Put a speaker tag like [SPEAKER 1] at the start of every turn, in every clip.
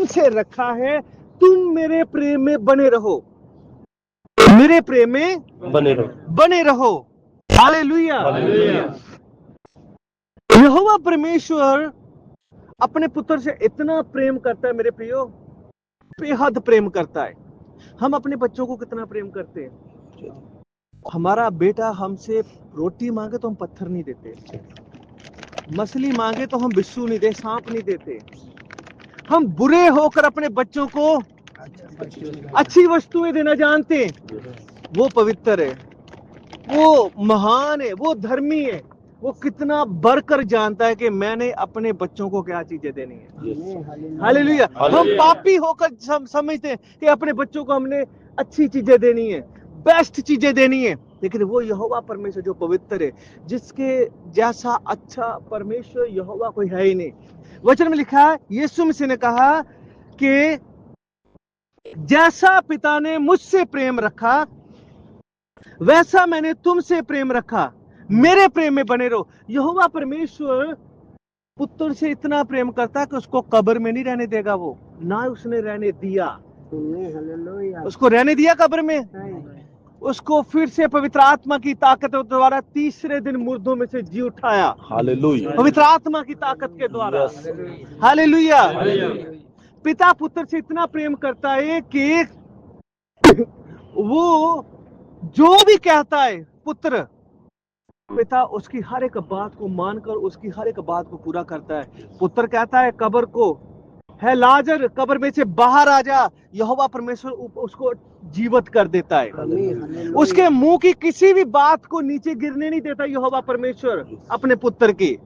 [SPEAKER 1] तुमसे रखा है, तुम मेरे प्रेम में बने रहो, मेरे प्रेम में बने रहो। हालेलुया। यहोवा परमेश्वर अपने पुत्र से इतना प्रेम करता है मेरे प्रियो, बेहद प्रेम करता है। हम अपने बच्चों को कितना प्रेम करते हैं? हमारा बेटा हमसे रोटी मांगे तो हम पत्थर नहीं देते, मछली मांगे तो हम बिच्छू नहीं दे, सांप नहीं देते। हम बुरे होकर अपने बच्चों को अच्छी वस्तुएं देना जानते हैं। वो पवित्र है, वो महान है, वो धर्मी है, वो कितना बढ़कर जानता है कि मैंने अपने बच्चों को क्या चीजें देनी है। हालेलुया। हम पापी होकर समझते हैं कि अपने बच्चों को हमने अच्छी चीजें देनी है, बेस्ट चीजें देनी है, लेकिन वो यहोवा परमेश्वर जो पवित्र है, जिसके जैसा अच्छा परमेश्वर यहोवा कोई है ही नहीं। वचन में लिखा है, यीशु मसीह ने कहा कि जैसा पिता ने मुझसे प्रेम रखा वैसा मैंने तुमसे प्रेम रखा, मेरे प्रेम में बने रहो। यहोवा परमेश्वर पुत्र से इतना प्रेम करता है कि उसको कब्र में नहीं रहने देगा, वो ना उसने रहने दिया। उसको रहने दिया कब्र में, उसको फिर से पवित्र आत्मा की ताकत द्वारा तीसरे दिन मुर्दों में से जी उठाया। हालेलुया। पवित्र आत्मा की ताकत के द्वारा। हालेलुया। पिता पुत्र से इतना प्रेम करता है कि वो जो भी कहता है पुत्र, पिता उसकी हर एक बात को मानकर उसकी हर एक बात को पूरा करता है। पुत्र कहता है कब्र को, है लाजर कब्र में से बाहर आ जा, यहोवा परमेश्वर उसको जीवित कर देता है। उसके मुंह की किसी भी बात को नीचे गिरने नहीं देता यहोवा परमेश्वर अपने पुत्र की।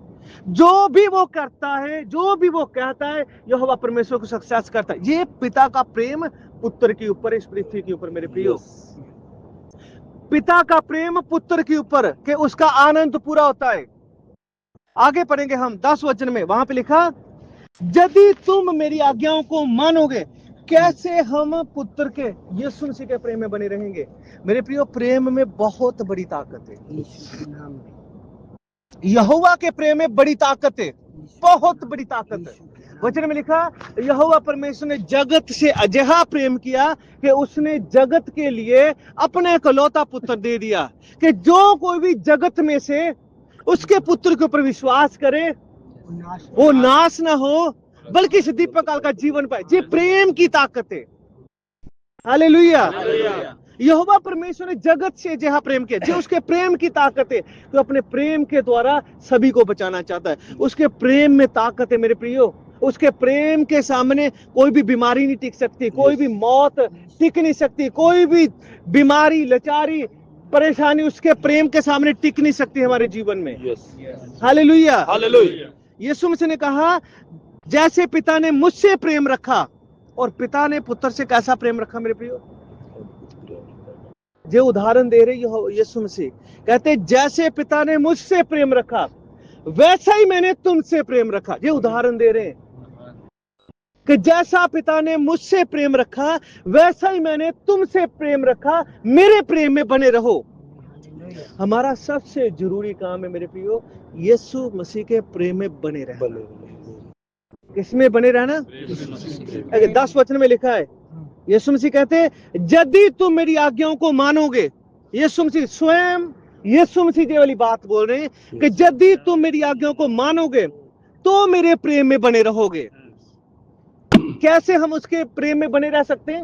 [SPEAKER 1] जो भी वो करता है, जो भी वो कहता है, यहोवा परमेश्वर को सक्सेस करता है। ये पिता का प्रेम पुत्र के ऊपर, इस पृथ्वी के ऊपर मेरे प्रियो। पिता का प्रेम पुत्र के ऊपर कि उसका आनंद पूरा होता है। आगे पढ़ेंगे हम 10 वचन में, वहां पे लिखा, यदि तुम मेरी आज्ञाओं को मानोगे। कैसे हम पुत्र के, यीशु मसीह के प्रेम में बने रहेंगे? मेरे प्रियो, प्रेम में बहुत बड़ी ताकत है। यहोवा के प्रेम में बड़ी ताकत है, बहुत बड़ी ताकत है। वचन में लिखा, यहोवा परमेश्वर ने जगत से अजहा प्रेम किया कि उसने जगत के लिए अपने इकलौता पुत्र दे दिया, कि जो कोई भी जगत में से उसके पुत्र के ऊपर विश्वास करे वो नाश ना हो बल्कि दीपक काल का जीवन पाए। ये प्रेम की ताकत है। हालेलुया। यहोवा परमेश्वर ने जगत से जहां प्रेम किया, जो उसके प्रेम की ताकत है, तो अपने प्रेम के द्वारा सभी को बचाना चाहता है। उसके प्रेम में ताकत है मेरे प्रियो। उसके प्रेम के सामने कोई भी बीमारी नहीं टिक सकती, कोई भी मौत टिक नहीं सकती, कोई भी बीमारी, लाचारी, परेशानी उसके प्रेम के सामने टिक नहीं सकती हमारे जीवन में। हालेलुया। हालेलुया। यीशु मसीह ने कहा, जैसे पिता ने मुझसे प्रेम रखा, और पिता ने पुत्र से कैसा प्रेम रखा मेरे प्रियो? जो उदाहरण दे रही हो यीशु मसीह, कहते जैसे पिता ने मुझसे प्रेम रखा वैसा ही मैंने तुमसे प्रेम रखा। ये उदाहरण दे रहे हैं कि जैसा पिता ने मुझसे प्रेम रखा वैसा ही मैंने तुमसे प्रेम रखा, मेरे प्रेम में बने रहो। हमारा सबसे जरूरी काम है मेरे प्रियो, यीशु मसीह के प्रेम में बने रहना। किसमें बने रहना? 10 वचन में लिखा है, यीशु मसीह कहते हैं, यदि तुम मेरी आज्ञाओं को मानोगे। यीशु मसीह स्वयं, यीशु मसीह ये वाली बात बोल रहे हैं कि यदि तुम मेरी आज्ञाओं को मानोगे तो मेरे प्रेम में बने रहोगे। कैसे हम उसके प्रेम में बने रह सकते हैं?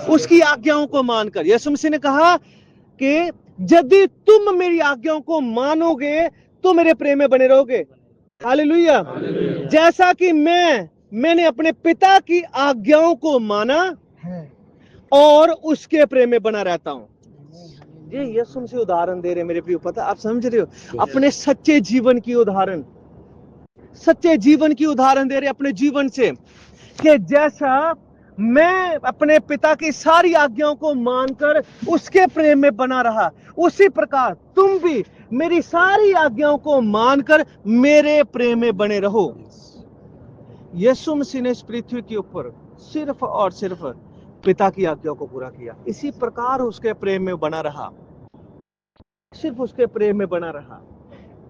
[SPEAKER 1] उसकी आज्ञाओं को मानकर। यीशु मसीह ने कहा कि यदि तुम मेरी आज्ञाओं को मानोगे तो मेरे प्रेम में बने रहोगे। हालेलुया। जैसा कि मैंने अपने पिता की आज्ञाओं को माना और उसके प्रेम में बना रहता हूं। ये यीशु मसीह उदाहरण दे रहे मेरे प्रिय। पता, आप समझ रहे हो? अपने सच्चे जीवन की उदाहरण, सच्चे जीवन की उदाहरण दे रहे अपने जीवन से, कि जैसा मैं अपने पिता की सारी आज्ञाओं को मानकर उसके प्रेम में बना रहा, उसी प्रकार तुम भी मेरी सारी आज्ञाओं को मानकर मेरे प्रेम में बने रहो। यीशु मसीह ने इस पृथ्वी के ऊपर सिर्फ और सिर्फ पिता की आज्ञाओं को पूरा किया, इसी प्रकार उसके प्रेम में बना रहा, सिर्फ उसके प्रेम में बना रहा।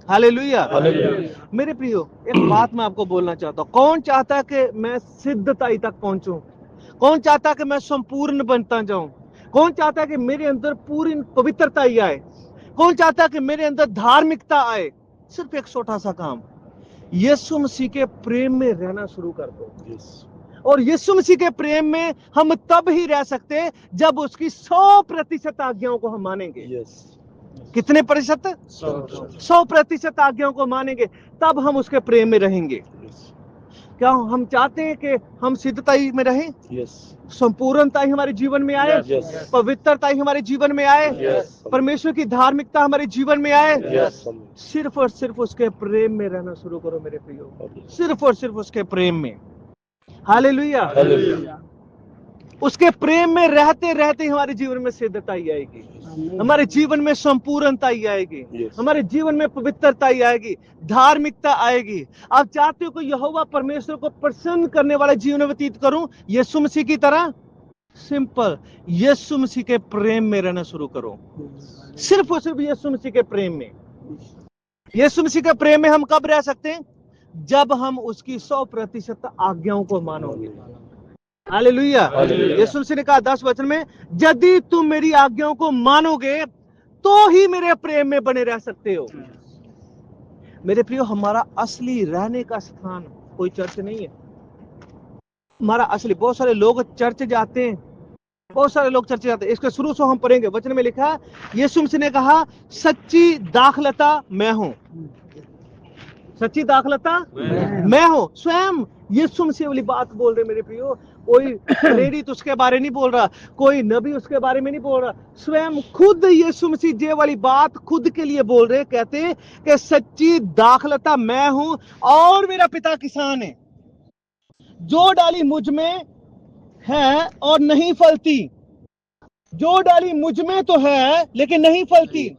[SPEAKER 1] हालेलुया।
[SPEAKER 2] हालेलुया।
[SPEAKER 1] मेरे प्रियो, एक बात मैं आपको बोलना चाहता हूं। कौन चाहता है कि मैं सिद्धताई तक पहुंचूं? कौन चाहता है कि मैं संपूर्ण बनता जाऊं? कौन चाहता है कि मेरे अंदर पूरी पवित्रता ही आए? कौन चाहता है कि मेरे अंदर धार्मिकता आए? सिर्फ एक छोटा सा काम, यीशु मसीह के प्रेम में रहना शुरू कर दो। और यीशु मसीह के प्रेम में हम तब ही रह सकते जब उसकी 100% आज्ञाओं को हम मानेंगे। कितने प्रतिशत? 100% आज्ञाओं को मानेंगे, तब हम उसके प्रेम में रहेंगे। क्या हम चाहते हैं कि हम सिद्धताई में रहें? संपूर्णता ही हमारे जीवन में आए, पवित्रता ही हमारे जीवन में आए, परमेश्वर की धार्मिकता हमारे जीवन में आए। सिर्फ और सिर्फ उसके प्रेम में रहना शुरू करो मेरे प्रियो, सिर्फ और सिर्फ उसके प्रेम में। हालेलुया। उसके प्रेम में रहते रहते हमारे जीवन में सिद्धता ही आएगी, हमारे जीवन में संपूर्णता ही आएगी, हमारे जीवन में पवित्रता ही आएगी, धार्मिकता आएगी। आप चाहते हो कि यहोवा परमेश्वर को प्रसन्न करने वाला जीवन व्यतीत करूं यीशु मसीह की तरह? सिंपल, यीशु मसीह के प्रेम में रहना शुरू करो, सिर्फ और सिर्फ यीशु मसीह के प्रेम में। यीशु मसीह के प्रेम में हम कब रह सकते हैं? जब हम उसकी 100% आज्ञाओं को मानोगे। हालेलुया। यीशु मसीह ने कहा 10 वचन में, यदि तुम मेरी आज्ञाओं को मानोगे तो ही मेरे प्रेम में बने रह सकते हो। मेरे प्रियो, हमारा असली रहने का स्थान कोई चर्च नहीं है। हमारा असली, बहुत सारे लोग चर्च जाते हैं, बहुत सारे लोग चर्च जाते हैं। इसके शुरू से हम पढ़ेंगे, वचन में लिखा है, यीशु मसीह ने कहा, सच्ची दाखलता मैं हूं। सच्ची दाखलता मैं हूं। स्वयं यीशु मसीह वाली बात बोल रहे मेरे प्रियो। कोई प्रेरित उसके बारे नहीं बोल रहा, कोई नबी उसके बारे में नहीं बोल रहा, स्वयं खुद यीशु मसीह जे वाली बात खुद के लिए बोल रहे। कहते हैं कि सच्ची दाखलता मैं हूं और मेरा पिता किसान है। जो डाली मुझ में है और नहीं फलती, जो डाली मुझ में तो है लेकिन नहीं फलती।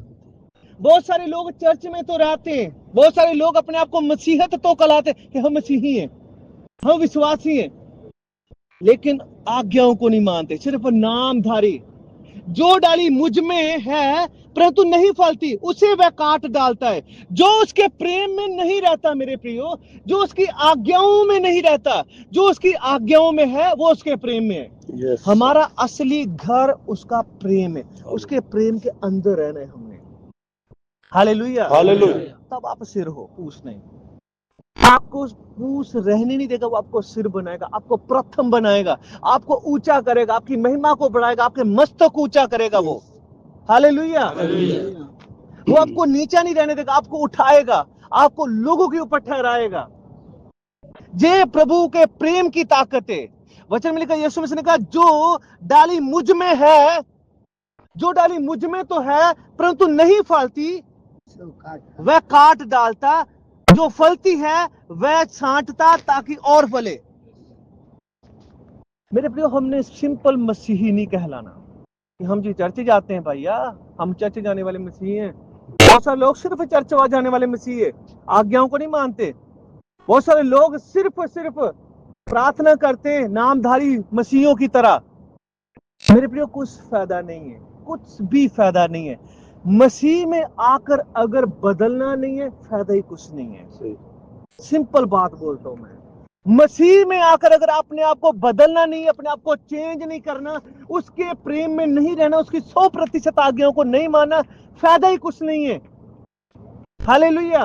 [SPEAKER 1] बहुत सारे लोग चर्च में तो रहते हैं, बहुत सारे लोग अपने आप को मसीहत तो कहलाते कि हम मसीही हैं, हम विश्वासी हैं, लेकिन आज्ञाओं को नहीं मानते, सिर्फ नामधारी। जो डाली मुझ में है परंतु नहीं फलती, उसे वह काट डालता है। जो उसके प्रेम में नहीं रहता मेरे प्रियो, जो उसकी आज्ञाओं में नहीं रहता, जो उसकी आज्ञाओं में है वो उसके प्रेम में है। हमारा असली घर उसका प्रेम है, उसके प्रेम के अंदर रहना है हमने। हालेलुया। तब आप सिर हो, पूछ नहीं। आपको पूछ रहने नहीं देगा, वो आपको सिर बनाएगा, आपको प्रथम बनाएगा, आपको ऊंचा करेगा, आपकी महिमा को बढ़ाएगा, आपके मस्तक को ऊंचा करेगा वो। हालेलुया। वो आपको नीचा नहीं रहने देगा, आपको उठाएगा, आपको लोगों के ऊपर ठहराएगा। ये प्रभु के प्रेम की ताकत है। वचन में लिखा, यीशु मसीह ने कहा, जो डाली मुझ में है, जो डाली मुझ में तो है परंतु नहीं फलती वह काट डालता, जो फलती है वह छांटता ताकि और फले। मेरे प्रियो, हमने सिंपल मसीही नहीं कहलाना कि हम जी चर्च जाते हैं। भैया, हम चर्च जाने वाले मसीही हैं। बहुत सारे लोग सिर्फ चर्च जाने वाले मसीही है, आज्ञाओं को नहीं मानते। बहुत सारे लोग सिर्फ प्रार्थना करते हैं नामधारी मसीहियों की तरह। मेरे प्रियो, कुछ फायदा नहीं है, कुछ भी फायदा नहीं है। मसीह में आकर अगर बदलना नहीं है, फायदा ही कुछ नहीं है। सिंपल बात बोलता हूं मैं। मसीह में आकर अगर अपने आप को बदलना नहीं है, अपने आप को चेंज नहीं करना, उसके प्रेम में नहीं रहना, उसकी 100% आज्ञाओं को नहीं मानना, फायदा ही कुछ नहीं है। हालेलुया।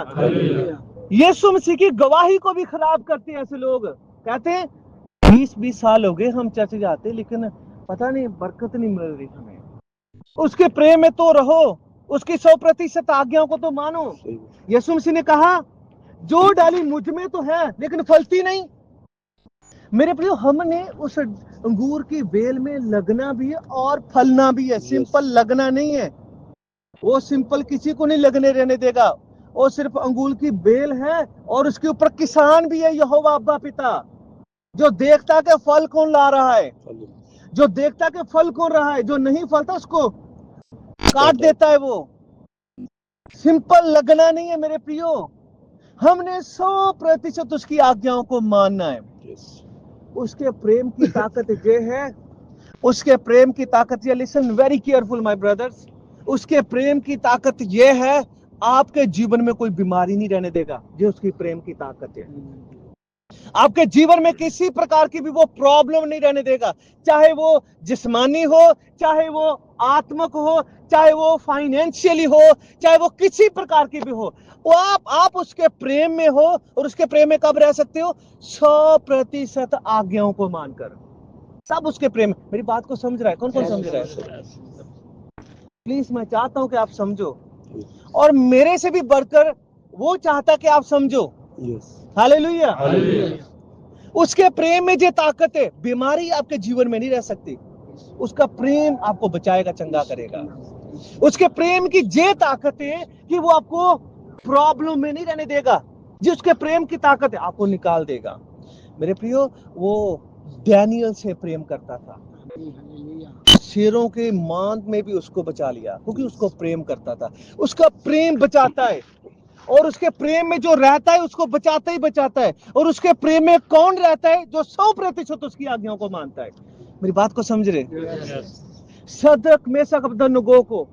[SPEAKER 1] यीशु मसीह की गवाही को भी खराब करते हैं ऐसे लोग। कहते हैं 20 साल हो गए हम चर्च जाते, लेकिन पता नहीं बरकत नहीं मिल रही हमें। उसके प्रेम में तो रहो, उसकी 100% आज्ञाओं को तो मानो। यीशु मसीह ने कहा, जो डाली मुझ में तो है लेकिन फलती नहीं। मेरे प्रियो, हमने उस अंगूर की बेल में लगना भी है और फलना भी है। सिंपल लगना नहीं है, वो सिंपल किसी को नहीं लगने रहने देगा। वो सिर्फ अंगूर की बेल है और उसके ऊपर किसान भी है, यहोवा अब्बा पिता, जो देखता है कि फल कौन ला रहा है, जो देखता है कि फल कौन रहा है, जो नहीं फलता उसको काट देता है। वो सिंपल लगना नहीं है मेरे प्रियो, हमने 100% उसकी आज्ञाओं को मानना है। उसके प्रेम की ताकत ये है, उसके प्रेम की ताकत ये, listen very careful my brothers, उसके प्रेम की ताकत ये है, आपके जीवन में कोई बीमारी नहीं रहने देगा, ये उसकी प्रेम की ताकत है। आपके जीवन में किसी प्रकार की भी वो प्रॉब्लम नहीं रहने देगा, चाहे वो जिस्मानी हो, चाहे वो आत्मक हो, चाहे वो फाइनेंशियली हो, चाहे वो किसी प्रकार की भी हो। वो आप उसके प्रेम में हो, और उसके प्रेम में कब रह सकते हो? 100% आज्ञाओं को मानकर, सब उसके प्रेम। मेरी बात को समझ रहा है? कौन कौन समझ रहा है? प्लीज मैं चाहता हूं कि आप समझो, और मेरे से भी बढ़कर वो चाहता कि आप समझो। हालेलुया। उसके प्रेम में जो ताकत है, बीमारी आपके जीवन में नहीं रह सकती। उसका प्रेम आपको बचाएगा, चंगा करेगा। उसके प्रेम की जे ताकत है कि वो आपको प्रॉब्लम में नहीं रहने देगा। जी उसके प्रेम की ताकत है, आपको निकाल देगा। मेरे प्रियो, वो डैनियल से प्रेम करता था, शेरों के मांद में भी उसको बचा लिया, क्योंकि उसको प्रेम करता था। उसका प्रेम बचाता है, और उसके प्रेम में जो रहता है उसको बचाता ही बचाता है। और उसके प्रेम में कौन रहता है? जो 100% उसकी आज्ञाओं को मानता है। मेरी बात को समझ रहे? सदक मेशक अबेदनगो को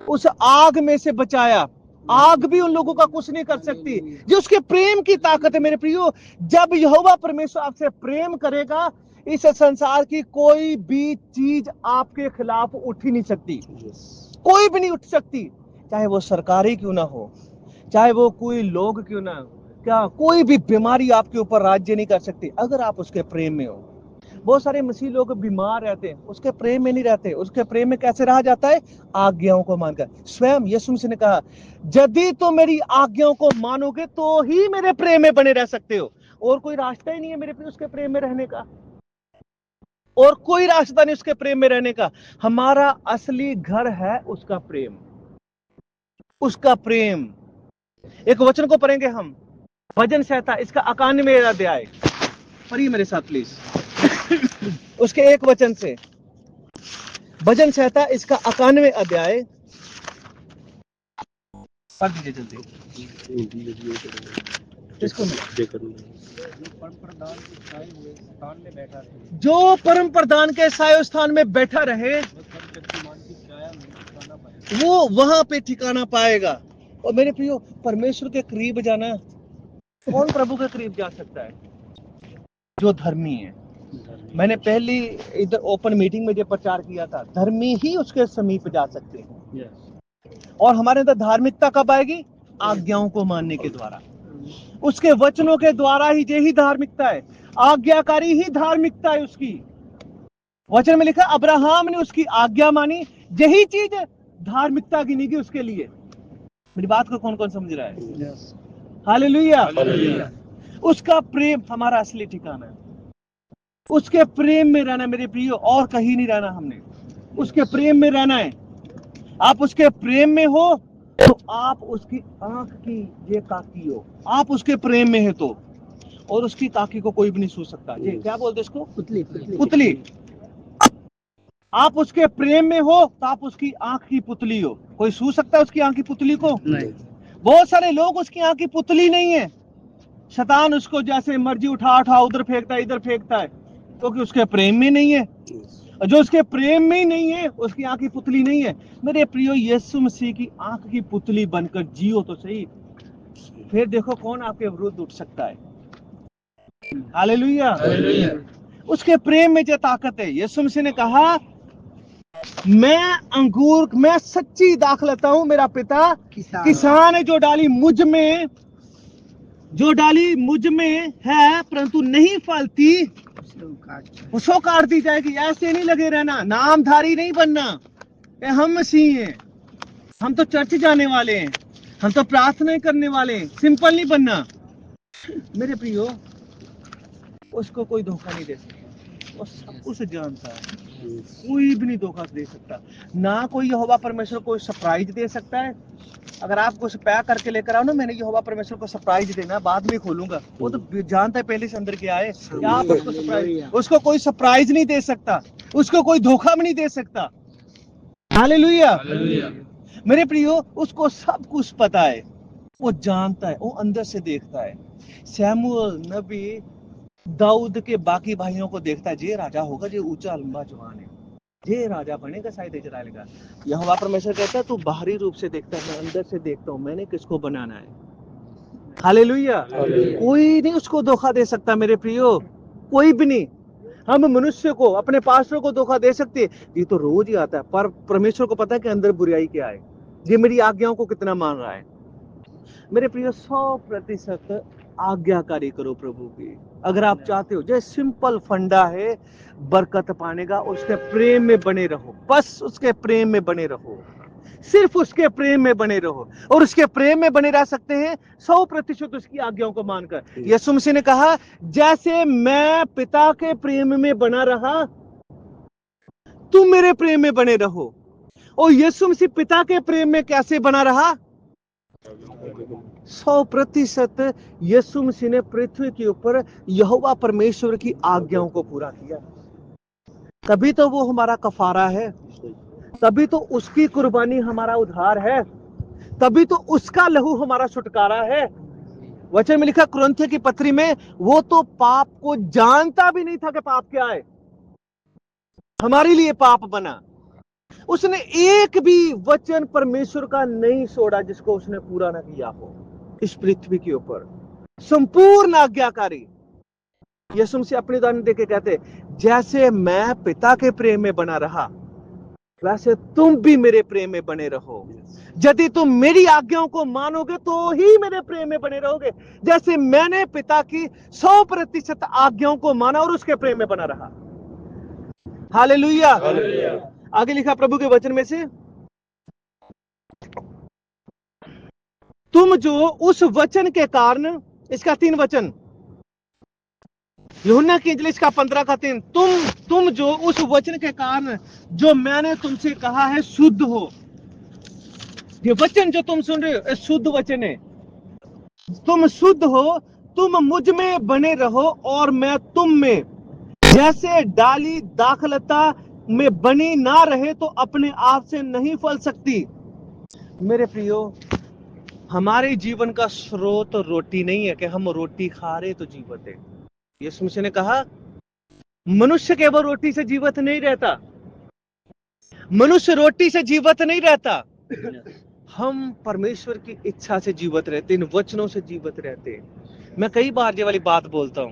[SPEAKER 1] उस आग में से बचाया। आग भी उन लोगों का कुछ नहीं कर सकती, जो उसके प्रेम की ताकत है। मेरे प्रियो, जब यहोवा परमेश्वर आपसे प्रेम करेगा, इस संसार की कोई भी चीज आपके खिलाफ उठ ही नहीं सकती। कोई भी नहीं उठ सकती, चाहे वो सरकारी क्यों ना हो, चाहे वो कोई लोग क्यों ना हो, क्या कोई भी बीमारी आपके ऊपर राज्य नहीं कर सकती, अगर आप उसके प्रेम में हो। बहुत सारे मसीह लोग बीमार रहते हैं, उसके प्रेम में नहीं रहते। उसके प्रेम में कैसे रहा जाता है? आज्ञाओं को मानकर। स्वयं यीशु मसीह ने कहा, यदि तो मेरी आज्ञाओं को मानोगे तो ही मेरे प्रेम में बने रह सकते हो। और कोई रास्ता ही नहीं है मेरे प्रिय उसके प्रेम में रहने का, और कोई रास्ता नहीं उसके प्रेम में रहने का। हमारा असली घर है उसका प्रेम, उसका प्रेम। एक वचन को पढ़ेंगे हम, भजन संहिता इसका 91वां अध्याय, पढ़िए मेरे साथ प्लीज। उसके एक वचन से, भजन संहिता इसका 91वां अध्याय पढ़ दीजिए जल्दी। किसको जो परम प्रधान के साये स्थान में बैठा रहे, वो वहां पे ठिकाना पाएगा। और मेरे प्रियो, परमेश्वर के करीब जाना, कौन प्रभु के करीब जा सकता है? जो धर्मी है। मैंने पहली इधर ओपन मीटिंग में जो प्रचार किया था, धर्मी ही उसके समीप जा सकते हैं। और हमारे अंदर धार्मिकता कब आएगी? आज्ञाओं को मानने के द्वारा, उसके वचनों के द्वारा ही। यही धार्मिकता है, आज्ञाकारी ही धार्मिकता है उसकी। वचन में लिखा, अब्राहम ने उसकी आज्ञा मानी, यही चीज धार्मिकता गिनी गई उसके लिए। मेरी बात को कौन कौन समझ रहा है? हालेलुया। उसका प्रेम हमारा असली ठिकाना है। उसके प्रेम में रहना मेरे प्रियो, और कहीं नहीं रहना हमने, उसके प्रेम में रहना है। आप उसके प्रेम में हो तो आप उसकी आंख की ये काकी हो, आप उसके प्रेम में है तो, और उसकी काकी को कोई भी नहीं छू सकता। ये क्या बोलते इसको? पुतली। पुतली। आप उसके प्रेम में हो तो आप उसकी आंख की पुतली हो। कोई छू सकता है उसकी आंख की पुतली को? नहीं। बहुत सारे लोग उसकी आंख की पुतली नहीं है। शैतान उसको जैसे मर्जी उठा उठा उधर फेंकता है, इधर फेंकता है, क्योंकि उसके प्रेम में नहीं है। जो उसके प्रेम में ही नहीं है, उसकी आंख की पुतली नहीं है। मेरे प्रियो, यीशु मसीह की आंख की पुतली बनकर जियो तो सही, फिर देखो कौन आपके विरुद्ध उठ सकता है। हालेलुया। उसके प्रेम में जो ताकत है। यीशु मसीह ने कहा, मैं सच्ची दाख लेता हूं, मेरा पिता किसान है। जो डाली मुझ में है परंतु नहीं फलती, उसको काट दी जाएगी। ऐसे नहीं लगे रहना, नामधारी नहीं बनना। हम मसीह हैं, हम तो चर्च जाने वाले हैं, हम तो प्रार्थना करने वाले हैं, सिंपल नहीं बनना। मेरे प्रियो, उसको कोई धोखा नहीं दे सकता, वो सब कुछ जानता है, कोई भी नहीं धोखा दे सकता। ना कोई यहोवा परमेश्वर को सरप्राइज दे सकता है। अगर आप कुछ पैक करके लेकर आओ ना, मैंने यहोवा परमेश्वर को सरप्राइज देना, बाद में खोलूंगा, वो तो जानता है पहले से अंदर क्या है। आप उसको सरप्राइज, उसको कोई सरप्राइज नहीं दे सकता, उसको कोई धोखा भी नहीं दे सकता। हालेलुया। मेरे प्रियो, उसको सब कुछ पता है, वो जानता है, वो अंदर से देखता है। शमूएल नबी दाऊद के बाकी भाइयों को देखता है, ये राजा होगा, ये ऊंचा लंबा जवान है, ये राजा बनेगा शायद इजराइल का। यहोवा परमेश्वर कहता है तू बाहरी रूप से देखता है, मैं अंदर से देखता हूँ मैंने किसको बनाना है। हालेलुया। कोई नहीं उसको धोखा दे सकता मेरे प्रियो, कोई भी नहीं। हम मनुष्य को, अपने पास्टर को धोखा दे सकते हैं, ये तो रोज ही आता है, पर परमेश्वर को पता है कि अंदर बुराई क्या है, ये मेरी आज्ञाओं को कितना मान रहा है। मेरे प्रियो 100% आज्ञाकारी करो प्रभु की। अगर आप चाहते हो, जो सिंपल फंडा है बरकत पाने का, उसके प्रेम में बने रहो, बस उसके प्रेम में बने रहो, सिर्फ उसके प्रेम में बने रहो। और उसके प्रेम में बने रह सकते हैं 100% उसकी आज्ञाओं को मानकर। यीशु मसीह ने कहा जैसे मैं पिता के प्रेम में बना रहा तुम मेरे प्रेम में बने रहो। और यीशु मसीह पिता के प्रेम में कैसे बना रहा? 100% यीशु मसीह ने पृथ्वी के ऊपर यहोवा परमेश्वर की आज्ञाओं को पूरा किया। तभी तो वो हमारा कफारा है, तभी तो उसकी कुर्बानी हमारा उद्धार है, तभी तो उसका लहू हमारा छुटकारा है। वचन में लिखा कुरिन्थियों की पत्री में, वो तो पाप को जानता भी नहीं था कि पाप क्या है, हमारे लिए पाप बना। उसने एक भी वचन परमेश्वर का नहीं छोड़ा जिसको उसने पूरा ना किया हो इस पृथ्वी के ऊपर। संपूर्ण आज्ञाकारी। यीशु मसीह अपने उदाहरण देके कहते, जैसे मैं पिता के प्रेम में बना रहा वैसे तुम भी मेरे प्रेम में बने रहो। यदि तुम मेरी आज्ञाओं को मानोगे तो ही मेरे प्रेम में बने रहोगे, जैसे मैंने पिता की 100% आज्ञाओं को माना और उसके प्रेम में बना रहा। हालेलुया। आगे लिखा प्रभु के वचन में से, तुम जो उस वचन के कारण, इसका 3 वचन, यूहन्ना की इंजील इसका 15 का 3, तुम जो उस वचन के कारण जो मैंने तुमसे कहा है शुद्ध हो। ये वचन जो तुम सुन रहे हो शुद्ध वचन है। तुम शुद्ध हो, तुम मुझ में बने रहो और मैं तुम में। जैसे डाली दाखलता में बनी ना रहे तो अपने आप से नहीं फल सकती। मेरे प्रियो, हमारे जीवन का स्रोत रोटी नहीं है कि हम रोटी खा रहे तो जीवित है। यीशु मसीह ने कहा मनुष्य केवल रोटी से जीवित नहीं रहता, मनुष्य रोटी से जीवित नहीं रहता, हम परमेश्वर की इच्छा से जीवित रहते, इन वचनों से जीवित रहते। मैं कई बार ये वाली बात बोलता हूं,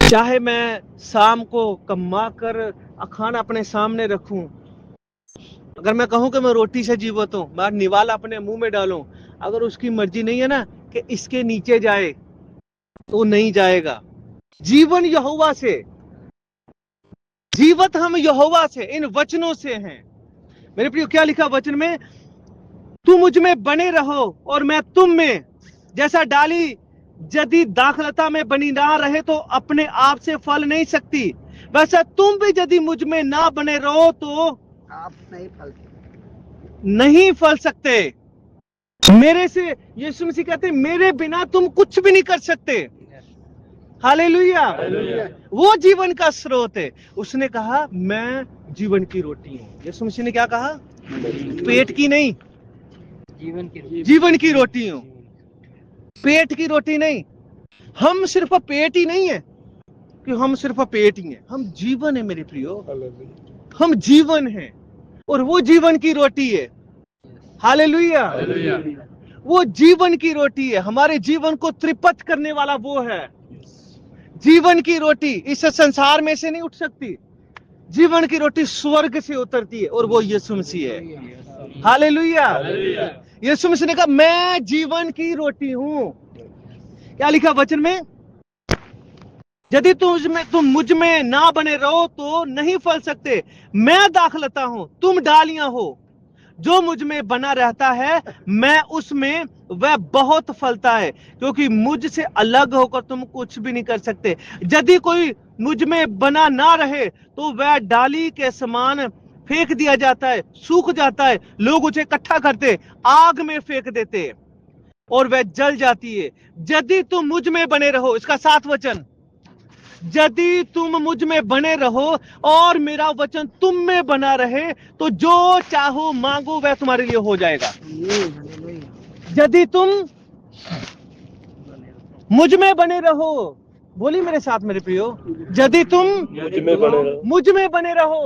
[SPEAKER 1] चाहे मैं शाम को कमा कर खाना अपने सामने रखूं, अगर मैं कहूं कि मैं रोटी से जीवित हूं, मैं निवाला अपने मुंह में डालूं, अगर उसकी मर्जी नहीं है ना कि इसके नीचे जाए तो नहीं जाएगा। जीवन यहोवा से, जीवित हम यहोवा से, इन वचनों से हैं। मेरे प्रियो, क्या लिखा वचन में? तुम मुझ में बने रहो और मैं तुम में। जैसा डाली यदि दाखलता में बनी ना रहे तो अपने आप से फल नहीं सकती, वैसा तुम भी यदि मुझ में ना बने रहो तो
[SPEAKER 2] आप
[SPEAKER 1] नहीं फल सकते। मेरे से, यीशु मसीह कहते मेरे बिना तुम कुछ भी नहीं कर सकते। हालेलुया। वो जीवन का स्रोत है। उसने कहा मैं जीवन की रोटी हूं। यीशु मसीह ने क्या कहा? पेट की नहीं, जीवन की रोटी हूं, पेट की रोटी नहीं। हम सिर्फ पेट ही नहीं है कि हम सिर्फ पेट ही हैं, हम जीवन है मेरे प्रियो, हम जीवन हैं और वो जीवन की रोटी है। हालेलुया। वो जीवन की रोटी है, हमारे जीवन को तृप्त करने वाला वो है। जीवन की रोटी इस संसार में से नहीं उठ सकती, जीवन की रोटी स्वर्ग से उतरती है और वो यीशु मसीह है। हालेलुया। यीशु मसीह ने कहा मैं जीवन की रोटी हूं। क्या लिखा वचन में? यदि तुम मुझ में ना बने रहो तो नहीं फल सकते। मैं दाखलता हूं, तुम डालियां हो। जो मुझ में बना रहता है मैं उसमें, वह बहुत फलता है, क्योंकि मुझसे अलग होकर तुम कुछ भी नहीं कर सकते। यदि कोई मुझ में बना ना रहे तो वह डाली के समान फेंक दिया जाता है, सूख जाता है, लोग उसे इकट्ठा करते, आग में फेंक देते और वह जल जाती है। यदि तुम मुझ में बने रहो, इसका 7 वचन, यदि तुम मुझ में बने रहो और मेरा वचन तुम में बना रहे तो जो चाहो मांगो वह तुम्हारे लिए हो जाएगा। यदि तुम मुझ में बने रहो, बोली मेरे साथ मेरे प्रियो, यदि तुम मुझ में बने रहो।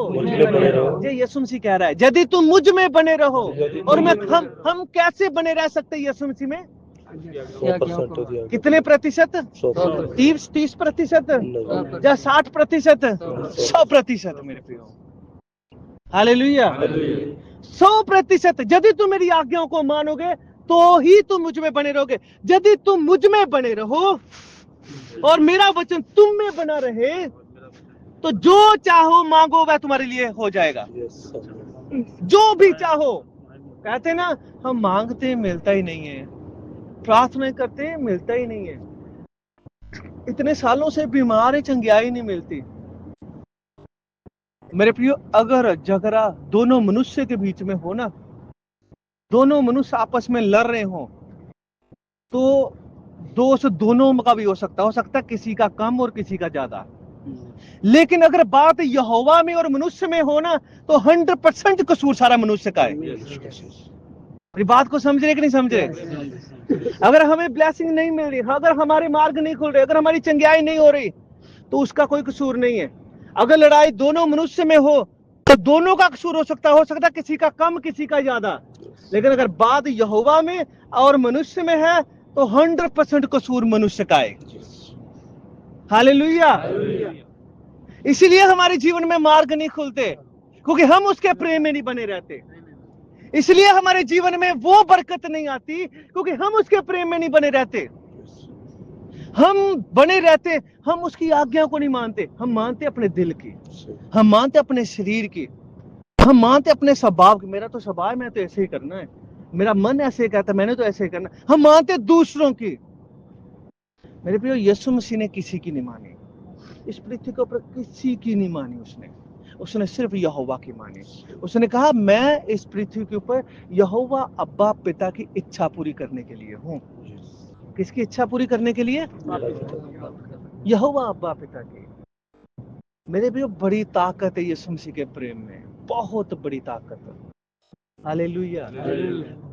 [SPEAKER 1] ये यीशु मसीह कह रहा है, यदि तुम मुझ में बने रहो। और हम कैसे बने रह सकते हैं यीशु मसीह में?
[SPEAKER 2] 100%
[SPEAKER 1] कितने प्रतिशत? 30% या 60%? 100% मेरे प्रियो। हालेलुया। 100%। यदि तुम मेरी आज्ञाओं को मानोगे तो ही तुम मुझ में बने रहोगे। यदि तुम मुझ में बने रहो और मेरा वचन तुम में बना रहे तो जो चाहो मांगो वह तुम्हारे लिए हो जाएगा। जो भी चाहो। कहते ना, हम मांगते मिलता ही नहीं है, प्रार्थना करते मिलता ही नहीं है, इतने सालों से बीमार है, चंगियाई नहीं मिलती। मेरे प्रियो, अगर झगड़ा दोनों मनुष्य के बीच में हो ना, दोनों मनुष्य आपस में लड़ रहे हो, तो दोष दोनों का भी हो सकता है किसी का कम और किसी का ज्यादा। लेकिन अगर बात यहोवा में और मनुष्य में हो ना, तो 100% कसूर सारा मनुष्य का है। मेरी बात को समझ रहे कि नहीं समझ रहे? अगर हमें ब्लेसिंग नहीं मिल रही, अगर हमारे मार्ग नहीं खुल रहे, अगर हमारी चंगियाई नहीं हो रही, तो उसका कोई कसूर नहीं है। अगर लड़ाई दोनों मनुष्य में हो तो दोनों का कसूर हो सकता किसी का कम किसी का ज्यादा। लेकिन अगर बात यहोवा में और मनुष्य में है तो 100% कसूर मनुष्य का है। हालेलुया। इसीलिए हमारे जीवन में मार्ग नहीं खुलते, क्योंकि हम उसके प्रेम में नहीं बने रहते। इसलिए हमारे जीवन में वो बरकत नहीं आती, क्योंकि हम उसके प्रेम में नहीं बने रहते। हम बने रहते, हम उसकी आज्ञा को नहीं मानते। हम मानते अपने दिल की, हम मानते अपने शरीर की, हम मानते अपने स्वभाव की। मेरा तो स्वभाव है, मैं तो ऐसे ही करना है, मेरा मन ऐसे कहता है, मैंने तो ऐसे ही करना। हम मानते दूसरों की। मेरे प्रियो, यीशु मसीह ने किसी की नहीं मानी, इस पृथ्वी के ऊपर किसी की नहीं मानी। उसने सिर्फ यहोवा की मानी। उसने कहा, मैं इस पृथ्वी के ऊपर यहोवा अब्बा पिता की इच्छा पूरी करने के लिए हूं। किसकी इच्छा पूरी करने के लिए? यहोवा अब्बा पिता की। मेरे भी बड़ी ताकत है यीशु मसीह के प्रेम में, बहुत बड़ी ताकत। हालेलुया।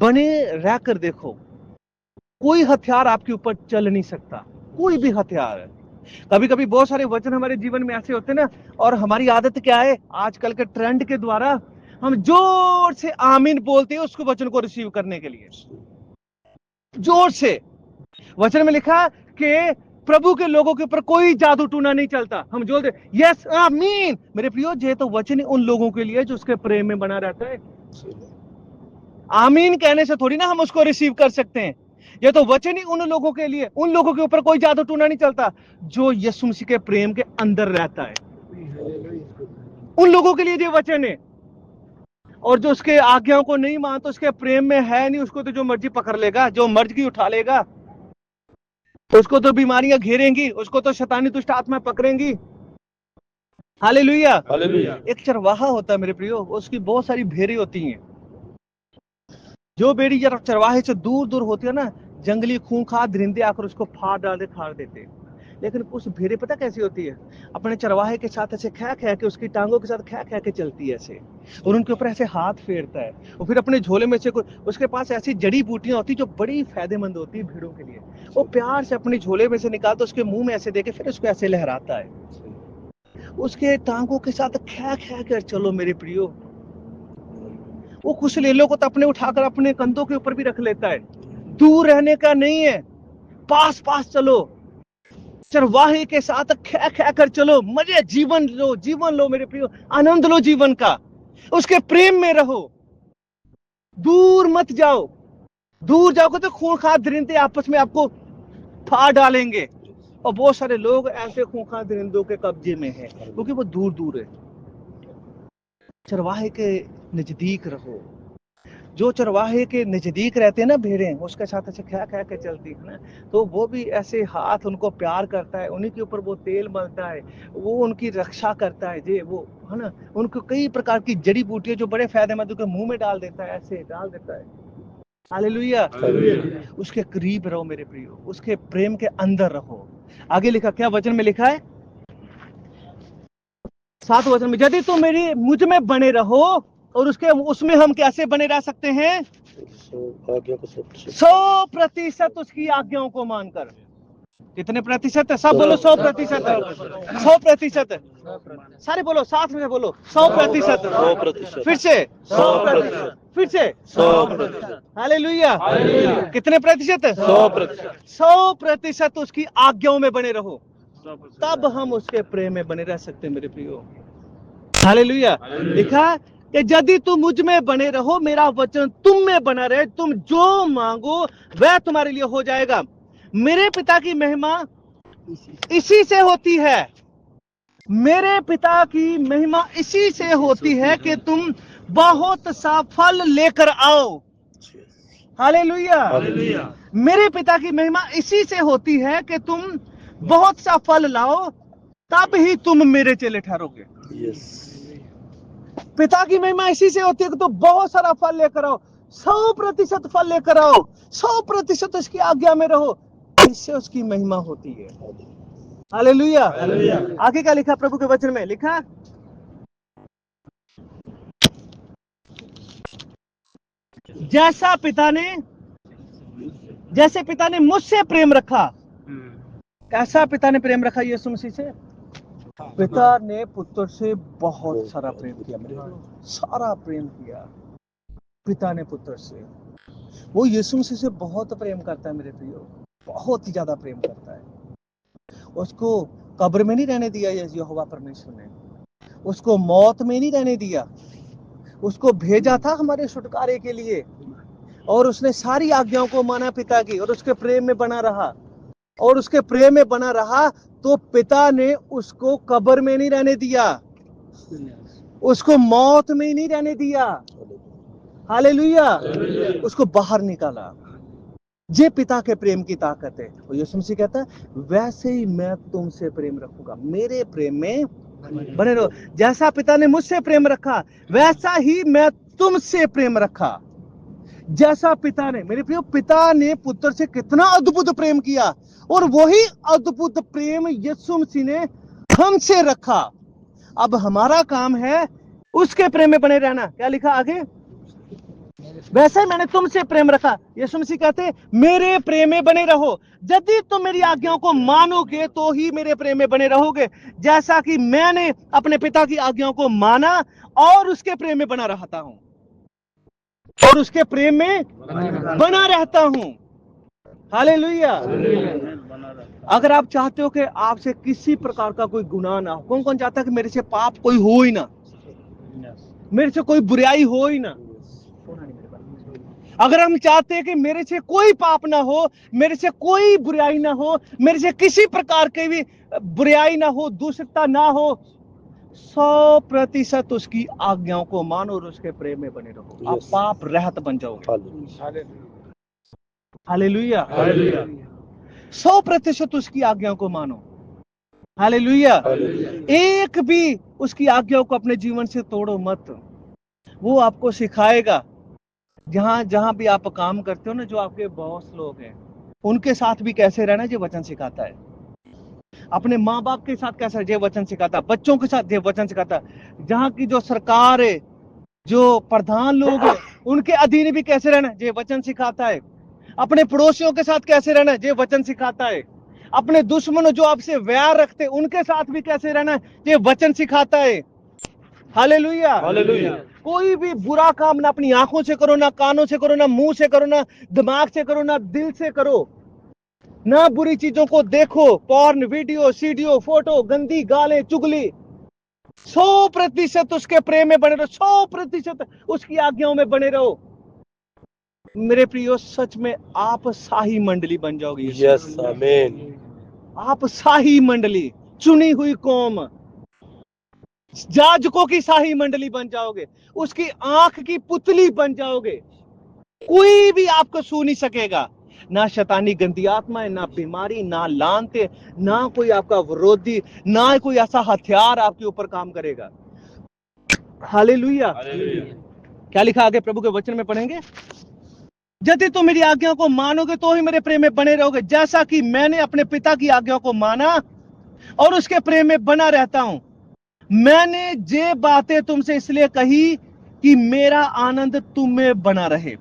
[SPEAKER 1] बने रहकर देखो, कोई हथियार आपके ऊपर चल नहीं सकता, कोई भी हथियार। कभी कभी बहुत सारे वचन हमारे जीवन में ऐसे होते ना, और हमारी आदत क्या है, आजकल के ट्रेंड के द्वारा हम जोर से आमीन बोलते हैं उसको वचन को रिसीव करने के लिए, जोर से। वचन में लिखा कि प्रभु के लोगों के ऊपर कोई जादू टूना नहीं चलता। हम जोर दे यस आमीन। मेरे प्रियो, ये तो वचन उन लोगों के लिए जो उसके प्रेम में बना रहता है। आमीन कहने से थोड़ी ना हम उसको रिसीव कर सकते हैं। ये तो वचन ही उन लोगों के लिए, उन लोगों के ऊपर कोई जादू टूना नहीं चलता जो यीशु मसीह के प्रेम के अंदर रहता है। उन लोगों के लिए ये वचन है। और जो उसके आज्ञाओं को नहीं मानता, उसके प्रेम में है नहीं, उसको तो जो मर्जी पकड़ लेगा, जो मर्जी उठा लेगा, उसको तो बीमारियां घेरेंगी, उसको तो शैतानी दुष्ट आत्मा पकड़ेंगी। हालेलुया। एक चरवाहा होता है मेरे प्रियो, उसकी बहुत सारी भेड़ें होती हैं। जो बेड़ी जरा चरवाहे से दूर दूर होती है ना, जंगली खूंखार दरिंदे आकर उसको फाड़ डालते खाड़ देते। लेकिन कुछ भेड़ें पता कैसी होती है, अपने चरवाहे के साथ ऐसे खै खै के, उसकी टांगों के साथ खै खै के चलती है ऐसे, और उनके ऊपर ऐसे हाथ फेरता है। और फिर अपने झोले में से उसके पास ऐसी जड़ी बूटियां होती जो बड़ी फायदेमंद होती है भेड़ों के लिए। वो प्यार से अपने झोले में से निकालता, उसके मुंह में ऐसे देके फिर उसको ऐसे लहराता है। उसके टांगों के साथ खै खै कर चलो मेरे प्रियो। वो कुशलेलों को तो अपने उठाकर अपने कंधों के ऊपर भी रख लेता है। दूर रहने का नहीं है, पास पास चलो, चरवाहे के साथ खै खै कर चलो, मजे जीवन लो मेरे प्रियो, आनंद लो जीवन का, उसके प्रेम में रहो। दूर मत जाओ, दूर जाओगे तो खूंखार दरिंदे आपस में आपको फाड़ डालेंगे। और बहुत सारे लोग ऐसे खूंखार दरिंदों के कब्जे में हैं, क्योंकि वो दूर दूर है। चरवाहे के नजदीक रहो। जो चरवाहे के नजदीक रहते हैं ना भेड़ें, उसके साथ ऐसे खै खै के चलती है ना, तो वो भी ऐसे हाथ उनको प्यार करता है, उन्हीं के ऊपर वो तेल मलता है, वो उनकी रक्षा करता है जे, वो है ना, उनको कई प्रकार की जड़ी बूटियां जो बड़े फायदेमंद उनके मुंह में डाल देता है, ऐसे डाल देता है। हालेलुया। उसके करीब रहो मेरे प्रियो, उसके प्रेम के अंदर रहो। आगे लिखा, क्या वचन में लिखा है? 7 वचन में, यदि तुम मेरी मुझ में बने रहो, और उसमें हम कैसे बने रह सकते हैं? 100% उसकी आज्ञाओं को मानकर। कितने प्रतिशत? सब बोलो 100%। 100%। सारे बोलो, साथ में बोलो 100%।
[SPEAKER 2] 100%।
[SPEAKER 1] फिर से
[SPEAKER 2] 100%।
[SPEAKER 1] फिर से
[SPEAKER 2] 100%।
[SPEAKER 1] हालेलुया। कितने प्रतिशत?
[SPEAKER 2] 100%।
[SPEAKER 1] 100% उसकी आज्ञाओं में बने रहो, तब हम उसके प्रेम में बने रह सकते हैं मेरे प्रियो। हालेलुया। लिखा कि यदि तुम मुझ में बने रहो, मेरा वचन तुम में बना रहे, तुम जो मांगो वह तुम्हारे लिए हो जाएगा। मेरे पिता की महिमा इसी से होती है। मेरे पिता की महिमा इसी से होती है कि तुम बहुत सा फल लेकर आओ। हालेलुया। मेरे पिता की महिमा इसी से होती है कि तुम बहुत सा फल लाओ, तब ही तुम मेरे चेले ठहरोगे। पिता की महिमा इसी से होती है कि तुम बहुत सारा फल लेकर आओ, 100% फल लेकर आओ, 100% उसकी आज्ञा में रहो, इससे उसकी महिमा होती है। हालेलुया। आगे क्या लिखा प्रभु के वचन में? लिखा जैसे पिता ने मुझसे प्रेम रखा। कैसा पिता ने प्रेम रखा यीशु मसीह से? पिता ने पुत्र से बहुत सारा प्रेम किया मेरे को, सारा प्रेम किया पिता ने पुत्र से। वो यीशु मसीह से बहुत प्रेम करता है मेरे प्रियो, बहुत ही ज्यादा प्रेम करता है। उसको कब्र में नहीं रहने दिया यहोवा परमेश्वर ने, उसको मौत में नहीं रहने दिया, उसको भेजा था हमारे छुटकारे के लिए, और उसने सारी आज्ञाओं को माना पिता की, और उसके प्रेम में बना रहा, और उसके प्रेम में बना रहा तो पिता ने उसको कब्र में नहीं रहने दिया, उसको मौत में नहीं रहने दिया। हालेलुया। उसको बाहर निकाला। ये पिता के प्रेम की ताकत है। और यीशु मसीह कहता है वैसे ही मैं तुमसे प्रेम रखूंगा, मेरे प्रेम में बने रहो। जैसा पिता ने मुझसे प्रेम रखा वैसा ही मैं तुमसे प्रेम रखा। जैसा पिता ने, मेरे प्रियो, पिता ने पुत्र से कितना अद्भुत प्रेम किया, और वही अद्भुत प्रेम यीशु मसीह ने हमसे रखा। अब हमारा काम है उसके प्रेम में बने रहना। क्या लिखा आगे? वैसे मैंने तुमसे प्रेम रखा। यीशु मसीह कहते मेरे प्रेम में बने रहो। यदि तुम मेरी आज्ञाओं को मानोगे तो ही मेरे प्रेम में बने रहोगे, जैसा कि मैंने अपने पिता की आज्ञाओं को माना और उसके प्रेम में बना रहता हूं, और उसके प्रेम में बना रहता हूं। हालेलुया। अगर आप चाहते हो कि आपसे किसी प्रकार का कोई गुनाह ना हो, कौन कौन चाहता है कि मेरे से पाप कोई हो ही ना, मेरे से कोई बुराई हो ही ना? अगर हम चाहते हैं कि मेरे से कोई पाप ना हो, मेरे से कोई बुराई ना हो, मेरे से किसी प्रकार की भी बुराई ना हो, दूषितता ना हो, 100% उसकी आज्ञाओं को मानो और उसके प्रेम में बने रहो, आप पाप रहित बन जाओगे। हालेलुया। 100% उसकी आज्ञाओं को मानो। हालेलुया। एक भी उसकी आज्ञाओं को अपने जीवन से तोड़ो मत। वो आपको सिखाएगा, जहां जहां भी आप काम करते हो ना, जो आपके बॉस लोग हैं उनके साथ भी कैसे रहना, ये वचन सिखाता है। अपने माँ बाप के साथ कैसे, ये वचन सिखाता है। बच्चों के साथ ये वचन सिखाता है। जहां की जो सरकार है, जो प्रधान लोग हैं, उनके अधीन भी कैसे रहना, ये वचन सिखाता है। अपने पड़ोसियों के साथ कैसे रहना, ये वचन सिखाता है। अपने दुश्मनों जो आपसे वैर रखते उनके साथ भी कैसे रहना, ये वचन सिखाता है। हालेलुया। कोई भी बुरा काम ना अपनी आंखों से करो, ना कानों से करो, ना मुंह से करो, ना दिमाग से करो, ना दिल से करो, ना बुरी चीजों को देखो, पॉर्न, वीडियो, सीडियो, फोटो, गंदी गालें, चुगली। 100% उसके प्रेम में बने रहो, 100% उसकी आज्ञाओं में बने रहो। मेरे प्रियो, सच में आप शाही मंडली बन जाओगे।
[SPEAKER 2] यस, आमीन।
[SPEAKER 1] आप शाही मंडली, चुनी हुई कौम, याजकों की शाही मंडली बन जाओगे, उसकी आंख की पुतली बन जाओगे। कोई भी आपको छू नहीं सकेगा, ना शैतानी गंदी आत्माएं, ना बीमारी, ना लानते, ना कोई आपका विरोधी, ना कोई ऐसा हथियार आपके ऊपर काम करेगा। हालेलुया। क्या लिखा आगे प्रभु के वचन में पढ़ेंगे? यदि तुम मेरी आज्ञाओं को मानोगे तो ही मेरे प्रेम में बने रहोगे, जैसा कि मैंने अपने पिता की आज्ञाओं को माना और उसके प्रेम में बना रहता हूं। मैंने ये बातें तुमसे इसलिए कही कि मेरा आनंद तुम में बना रहे।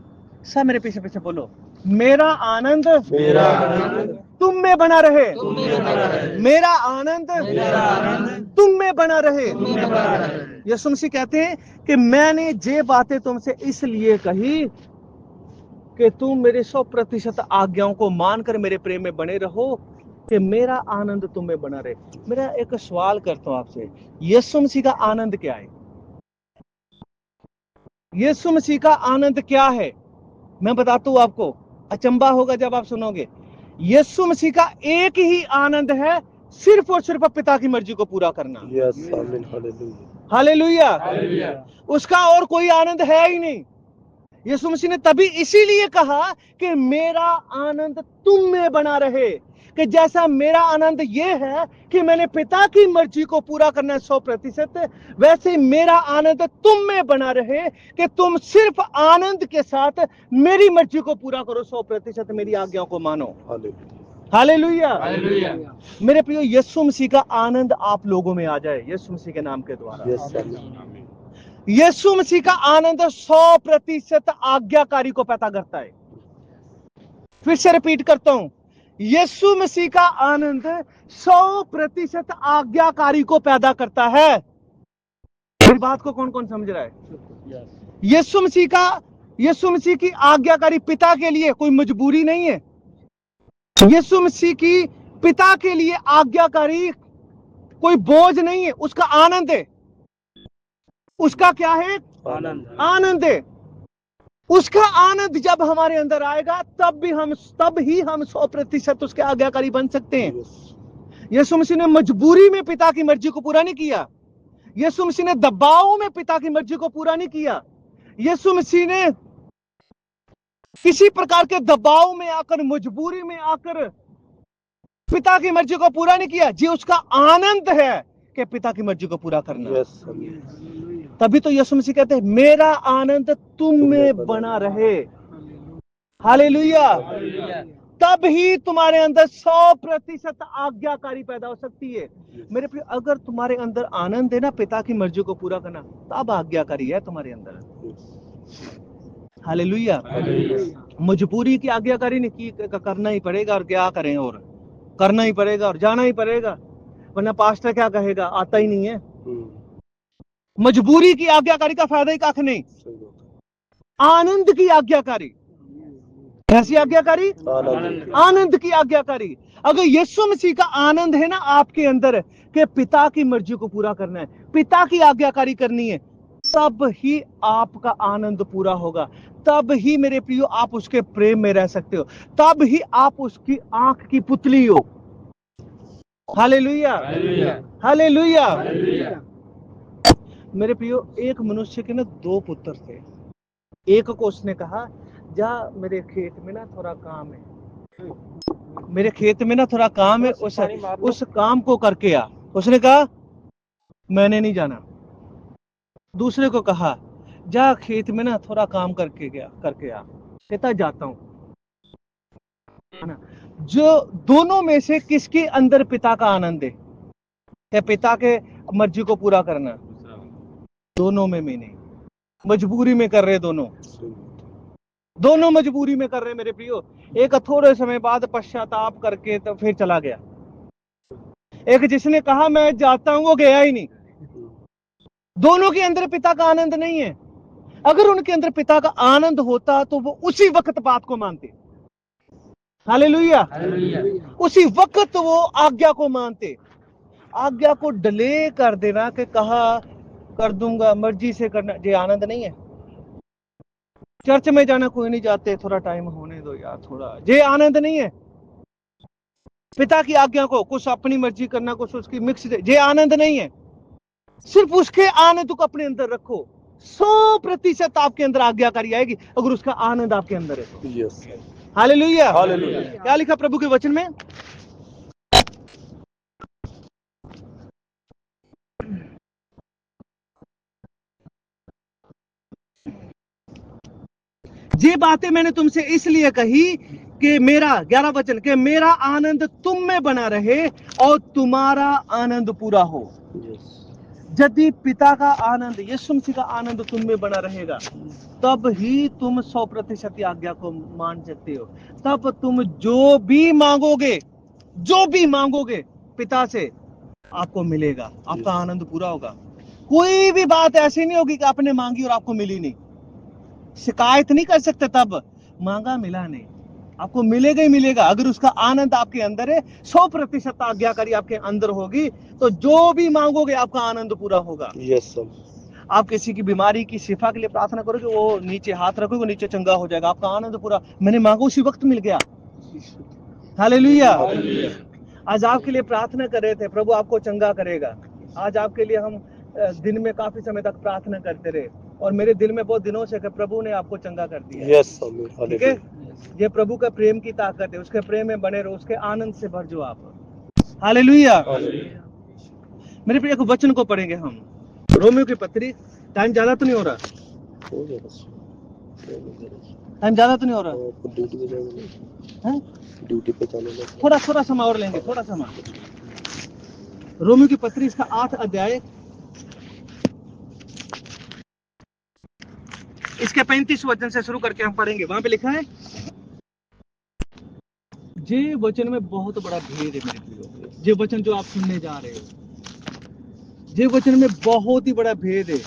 [SPEAKER 1] सब मेरे पीछे पीछे बोलो, मेरा आनंद
[SPEAKER 2] मेरा आनंद
[SPEAKER 1] तुम में बना रहे।
[SPEAKER 2] तुम में बना रहे।
[SPEAKER 1] मेरा आनंद
[SPEAKER 2] मेरा आनंद
[SPEAKER 1] तुम में बना रहे।
[SPEAKER 2] तुम में बना रहे।
[SPEAKER 1] यीशु मसीह कहते हैं कि मैंने ये बातें तुमसे इसलिए कही कि तुम मेरे 100% आज्ञाओं को मानकर मेरे प्रेम में बने रहो, कि मेरा आनंद तुम में बना रहे। मेरा एक सवाल करता हूं आपसे, यीशु मसीह का आनंद क्या है? यीशु मसीह का आनंद क्या है? मैं बताता हूं आपको, अचंबा होगा जब आप सुनोगे। यीशु मसीह का एक ही आनंद है, सिर्फ और सिर्फ पिता की मर्जी को पूरा करना।
[SPEAKER 2] यस आमीन हालेलुया।
[SPEAKER 1] हालेलुया।
[SPEAKER 2] हालेलुया।
[SPEAKER 1] उसका और कोई आनंद है ही नहीं। यीशु मसीह ने तभी इसीलिए कहा कि मेरा आनंद तुम में बना रहे, कि जैसा मेरा आनंद ये है कि मैंने पिता की मर्जी को पूरा करना है 100%, वैसे ही मेरा आनंद तुम में बना रहे कि तुम सिर्फ आनंद के साथ मेरी मर्जी को पूरा करो, 100% मेरी आज्ञाओं को मानो। हालेलुया।
[SPEAKER 2] हालेलुया।
[SPEAKER 1] मेरे प्रियो, यीशु मसीह का आनंद आप लोगों में आ जाए, यीशु मसीह के नाम के द्वारा।
[SPEAKER 2] यस आमीन।
[SPEAKER 1] यीशु मसीह का आनंद 100% आज्ञाकारी को पैदा करता है। फिर से रिपीट करता हूं, यीशु मसीह का आनंद 100% आज्ञाकारी को पैदा करता है। मेरी बात को कौन कौन समझ रहा है? यीशु मसीह की आज्ञाकारी पिता के लिए कोई मजबूरी नहीं है। यीशु मसीह की पिता के लिए आज्ञाकारी कोई बोझ नहीं है, उसका आनंद है। उसका क्या है? आनंद है। उसका आनंद जब हमारे अंदर आएगा तब ही हम 100% उसके आज्ञाकारी बन सकते हैं। यीशु मसीह ने मजबूरी में पिता की मर्जी को पूरा नहीं किया। यीशु मसीह ने दबाव में पिता की मर्जी को पूरा नहीं किया। यीशु मसीह ने किसी प्रकार के दबाव में आकर, मजबूरी में आकर पिता की मर्जी को पूरा नहीं किया। जी उसका आनंद है कि पिता की मर्जी को पूरा करना। तभी तो यीशु मसीह कहते हैं मेरा आनंद तुम में बना रहे। हालेलुया। तब ही तुम्हारे अंदर 100% आज्ञाकारी पैदा हो सकती है। मेरे प्रिय, अगर तुम्हारे अंदर आनंद है ना पिता की मर्जी को पूरा करना, तब आज्ञाकारी है तुम्हारे अंदर। हालेलुया। मजबूरी की आज्ञाकारी नहीं की, करना ही पड़ेगा और क्या करें, और करना ही पड़ेगा और जाना ही पड़ेगा, वरना पास्टर क्या कहेगा, आता ही नहीं है। मजबूरी की आज्ञाकारी का फायदा ही कख नहीं। आनंद की आज्ञाकारी, कैसी आज्ञाकारी? आनंद की आज्ञाकारी। अगर यीशु मसीह का आनंद है ना आपके अंदर कि पिता की मर्जी को पूरा करना है, पिता की आज्ञाकारी करनी है, तब ही आपका आनंद पूरा होगा। तब ही मेरे प्रियो आप उसके प्रेम में रह सकते हो। तब ही आप उसकी आंख की पुतली हो। हालेलुया। हालेलुया। मेरे प्रियो, एक मनुष्य के ना 2 पुत्र थे। एक को उसने कहा जा मेरे खेत में ना थोड़ा काम है, मेरे खेत में ना थोड़ा काम है, उस काम को करके आ। उसने कहा मैंने नहीं जाना। दूसरे को कहा जा खेत में ना थोड़ा काम करके आ। कहता जाता हूं। है ना? जो दोनों में से किसके अंदर पिता का आनंद है पिता के मर्जी को पूरा करना? दोनों में नहीं। मजबूरी में कर रहे, दोनों मजबूरी में कर रहे। मेरे प्रियो, एक थोड़े समय बाद पश्चाताप करके तो फिर चला गया। एक जिसने कहा मैं जाता हूं, वो गया ही नहीं। दोनों के अंदर पिता का आनंद नहीं है। अगर उनके अंदर पिता का आनंद होता तो वो उसी वक्त बात को मानते। हालेलुया। उसी वक्त वो आज्ञा को मानते। आज्ञा को डिले कर देना कि कहा कर दूंगा, मर्जी से करना, ये आनंद नहीं है। चर्च में जाना कोई नहीं जाते, थोड़ा टाइम होने दो यार, थोड़ा, ये आनंद नहीं है। पिता की आज्ञा को कुछ अपनी मर्जी करना, कुछ उसकी मिक्स, ये आनंद नहीं है। सिर्फ उसके आनंद को अपने अंदर रखो, 100% आपके अंदर आज्ञाकारी आएगी अगर उसका आनंद आपके अंदर है तो।
[SPEAKER 2] यस।
[SPEAKER 1] हालेलुया।
[SPEAKER 2] हालेलुया।
[SPEAKER 1] क्या लिखा प्रभु के वचन में? ये बातें मैंने तुमसे इसलिए कही कि मेरा 11 वचन कि मेरा आनंद तुम में बना रहे और तुम्हारा आनंद पूरा हो। यदि पिता का आनंद, यीशु मसीह का आनंद तुम में बना रहेगा, तब ही तुम 100% आज्ञा को मान सकते हो। तब तुम जो भी मांगोगे पिता से, आपको मिलेगा, आपका आनंद पूरा होगा। कोई भी बात ऐसी नहीं होगी कि आपने मांगी और आपको मिली नहीं। शिकायत नहीं कर सकते, तब मांगा मिला नहीं, आपको मिलेगा ही मिलेगा। अगर उसका आनंद आपके अंदर है, 100% आज्ञाकारी आपके अंदर होगी, तो जो भी मांगोगे आपका आनंद पूरा होगा।
[SPEAKER 2] Yes sir.
[SPEAKER 1] आप किसी की बीमारी की शिफा के लिए प्रार्थना करोगे, वो नीचे हाथ रखोगे, नीचे चंगा हो जाएगा, आपका आनंद पूरा। मैंने मांगा उसी वक्त मिल गया। हालेलुया। आज आपके लिए प्रार्थना कर रहे थे, प्रभु आपको चंगा करेगा। आज आपके लिए हम दिन में काफी समय तक प्रार्थना करते रहे, और मेरे दिल में बहुत दिनों से कि प्रभु ने आपको चंगा कर दिया।
[SPEAKER 2] Yes sir.
[SPEAKER 1] ठीक है, ये प्रभु का प्रेम की ताकत है। उसके प्रेम में बने रहो, उसके आनंद से भर जाओ आप। हालेलुया। मेरे प्रिय, एक वचन को पढ़ेंगे हम, रोमियो की पत्री। टाइम ज्यादा तो नहीं हो रहा? टाइम ज्यादा तो नहीं हो रहा?
[SPEAKER 2] ड्यूटी पे जाएंगे,
[SPEAKER 1] हैं?
[SPEAKER 2] ड्यूटी पे जाने लगे।
[SPEAKER 1] थोड़ा समय और लेंगे, थोड़ा समय। रोमियो की पत्री, इसका 8 अध्याय, इसके 35 वचन से शुरू करके हम पढ़ेंगे। वहां पे लिखा है, ये वचन में बहुत बड़ा भेद है मेरे प्रियो। ये वचन जो आप सुनने जा रहे हो, ये वचन में बहुत ही बड़ा भेद है।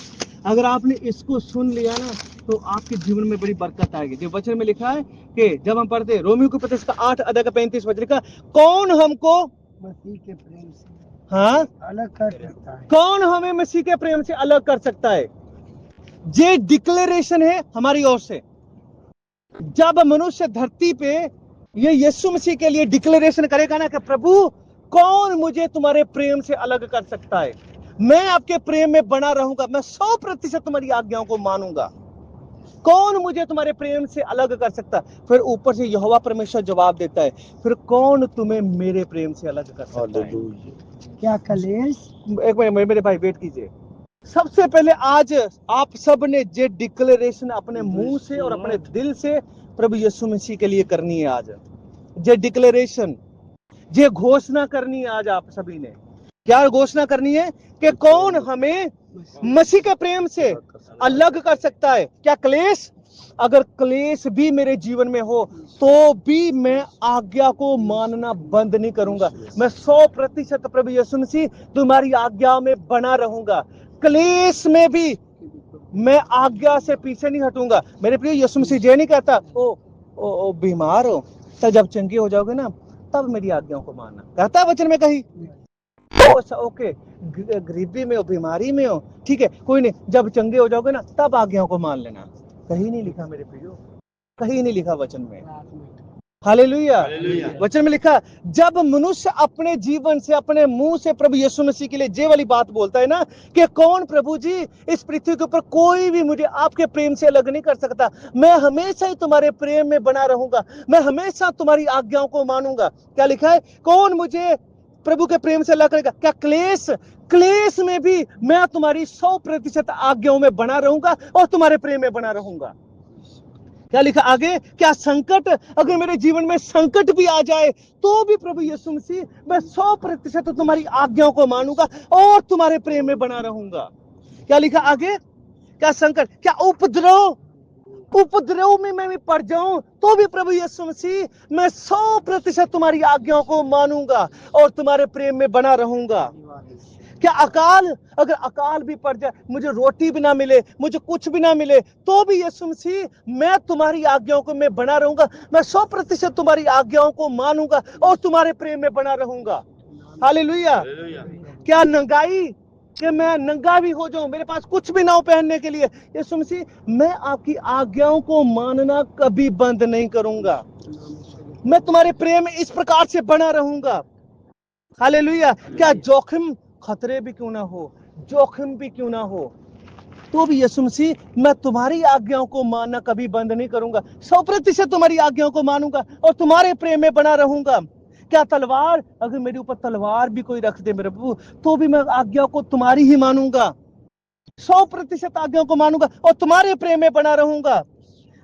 [SPEAKER 1] अगर आपने इसको सुन लिया ना, तो आपके जीवन में बड़ी बरकत आएगी। जो वचन में लिखा है कि जब हम पढ़ते रोमियो की पत्री इसका 8 अध्याय का 35 वचन लिखा, कौन हमको
[SPEAKER 3] मसीह के प्रेम से
[SPEAKER 1] हाँ
[SPEAKER 3] अलग कर सकता है?
[SPEAKER 1] कौन हमें मसीह के प्रेम से अलग कर सकता है? ये डिक्लेरेशन है हमारी ओर से। जब मनुष्य धरती पे ये यीशु मसीह के लिए डिक्लेरेशन करेगा ना कि प्रभु, कौन मुझे तुम्हारे प्रेम से अलग कर सकता है? मैं आपके प्रेम में बना रहूंगा, मैं 100% तुम्हारी आज्ञाओं को मानूंगा। कौन मुझे तुम्हारे प्रेम से अलग कर सकता है? फिर ऊपर से यहोवा परमेश्वर जवाब देता है, फिर कौन तुम्हें मेरे प्रेम से अलग कर सकता है?
[SPEAKER 3] क्या कलेश?
[SPEAKER 1] एक मिनट मेरे भाई, वेट कीजिए। सबसे पहले आज आप सब ने ये डिक्लेरेशन अपने मुंह से और अपने दिल से प्रभु यीशु मसीह के लिए करनी है। आज ये डिक्लेरेशन, ये घोषणा करनी है आज आप सभी ने। क्या घोषणा करनी है? कि कौन हमें मसीह के प्रेम से अलग कर सकता है? क्या क्लेश? अगर क्लेश भी मेरे जीवन में हो, तो भी मैं आज्ञा को मानना बंद नहीं करूंगा। मैं 100% प्रभु यीशु मसीह तुम्हारी आज्ञा में बना रहूंगा। क्लेश में भी मैं आज्ञा से पीछे नहीं हटूंगा। मेरे प्रिय, यीशु मसीह ये नहीं कहता ओ बीमार हो तो जब चंगे हो जाओगे ना, तब मेरी आज्ञाओं को मानना। कहता है वचन में कहीं? ओके, गरीबी में हो, बीमारी में हो, ठीक है, कोई नहीं, जब चंगे हो जाओगे ना, तब आज्ञाओं को मान लेना। कहीं नहीं लिखा मेरे प्रियो, कहीं नहीं लिखा वचन में। हालेलुया। वचन में लिखा, जब मनुष्य अपने जीवन से, अपने मुंह से प्रभु यीशु मसीह के लिए ये वाली बात बोलता है ना कि कौन प्रभु जी, इस पृथ्वी के ऊपर कोई भी मुझे आपके प्रेम से अलग नहीं कर सकता। मैं हमेशा ही तुम्हारे प्रेम में बना रहूंगा, मैं हमेशा तुम्हारी आज्ञाओं को मानूंगा। क्या लिखा है? कौन मुझे प्रभु के प्रेम से अलग करेगा? क्या क्लेश में भी मैं तुम्हारी 100% आज्ञाओं में बना रहूंगा और तुम्हारे प्रेम में बना रहूंगा। क्या लिखा आगे? क्या संकट, अगर मेरे जीवन में संकट भी आ जाए, तो भी प्रभु यीशु मसीह, मैं 100% तुम्हारी आज्ञाओं को मानूंगा और तुम्हारे प्रेम में बना रहूंगा। क्या लिखा आगे? क्या संकट, क्या उपद्रव में मैं भी पड़ जाऊं, तो भी प्रभु यीशु मसीह, मैं 100% तुम्हारी आज्ञाओं को मानूंगा और तुम्हारे प्रेम में बना रहूंगा। क्या अकाल, अगर अकाल भी पड़ जाए, मुझे रोटी भी ना मिले, मुझे कुछ भी ना मिले, तो भी यीशु मसीह, मैं तुम्हारी आज्ञाओं को मैं बना रहूंगा, मैं 100% तुम्हारी आज्ञाओं को मानूंगा और तुम्हारे प्रेम में बना रहूंगा। हालेलुया। क्या नंगाई, कि मैं नंगा भी हो जाऊं, मेरे पास कुछ भी ना हो पहनने के लिए, यीशु मसीह, मैं आपकी आज्ञाओं को मानना कभी बंद नहीं करूंगा। मैं तुम्हारे प्रेम में इस प्रकार से बना रहूंगा। हालेलुया। क्या जोखिम, खतरे भी क्यों ना हो, जोखिम भी क्यों ना हो, तो भी यीशु मसीह, मैं तुम्हारी आज्ञाओं को मानना कभी बंद नहीं करूंगा। 100% तुम्हारी आज्ञाओं को मानूंगा और तुम्हारे प्रेम में बना रहूंगा। क्या तलवार, अगर मेरे ऊपर तलवार भी कोई रख दे मेरे प्रभु, तो भी मैं आज्ञाओं को तुम्हारी ही मानूंगा, 100% आज्ञाओं को मानूंगा और तुम्हारे प्रेम में बना रहूंगा।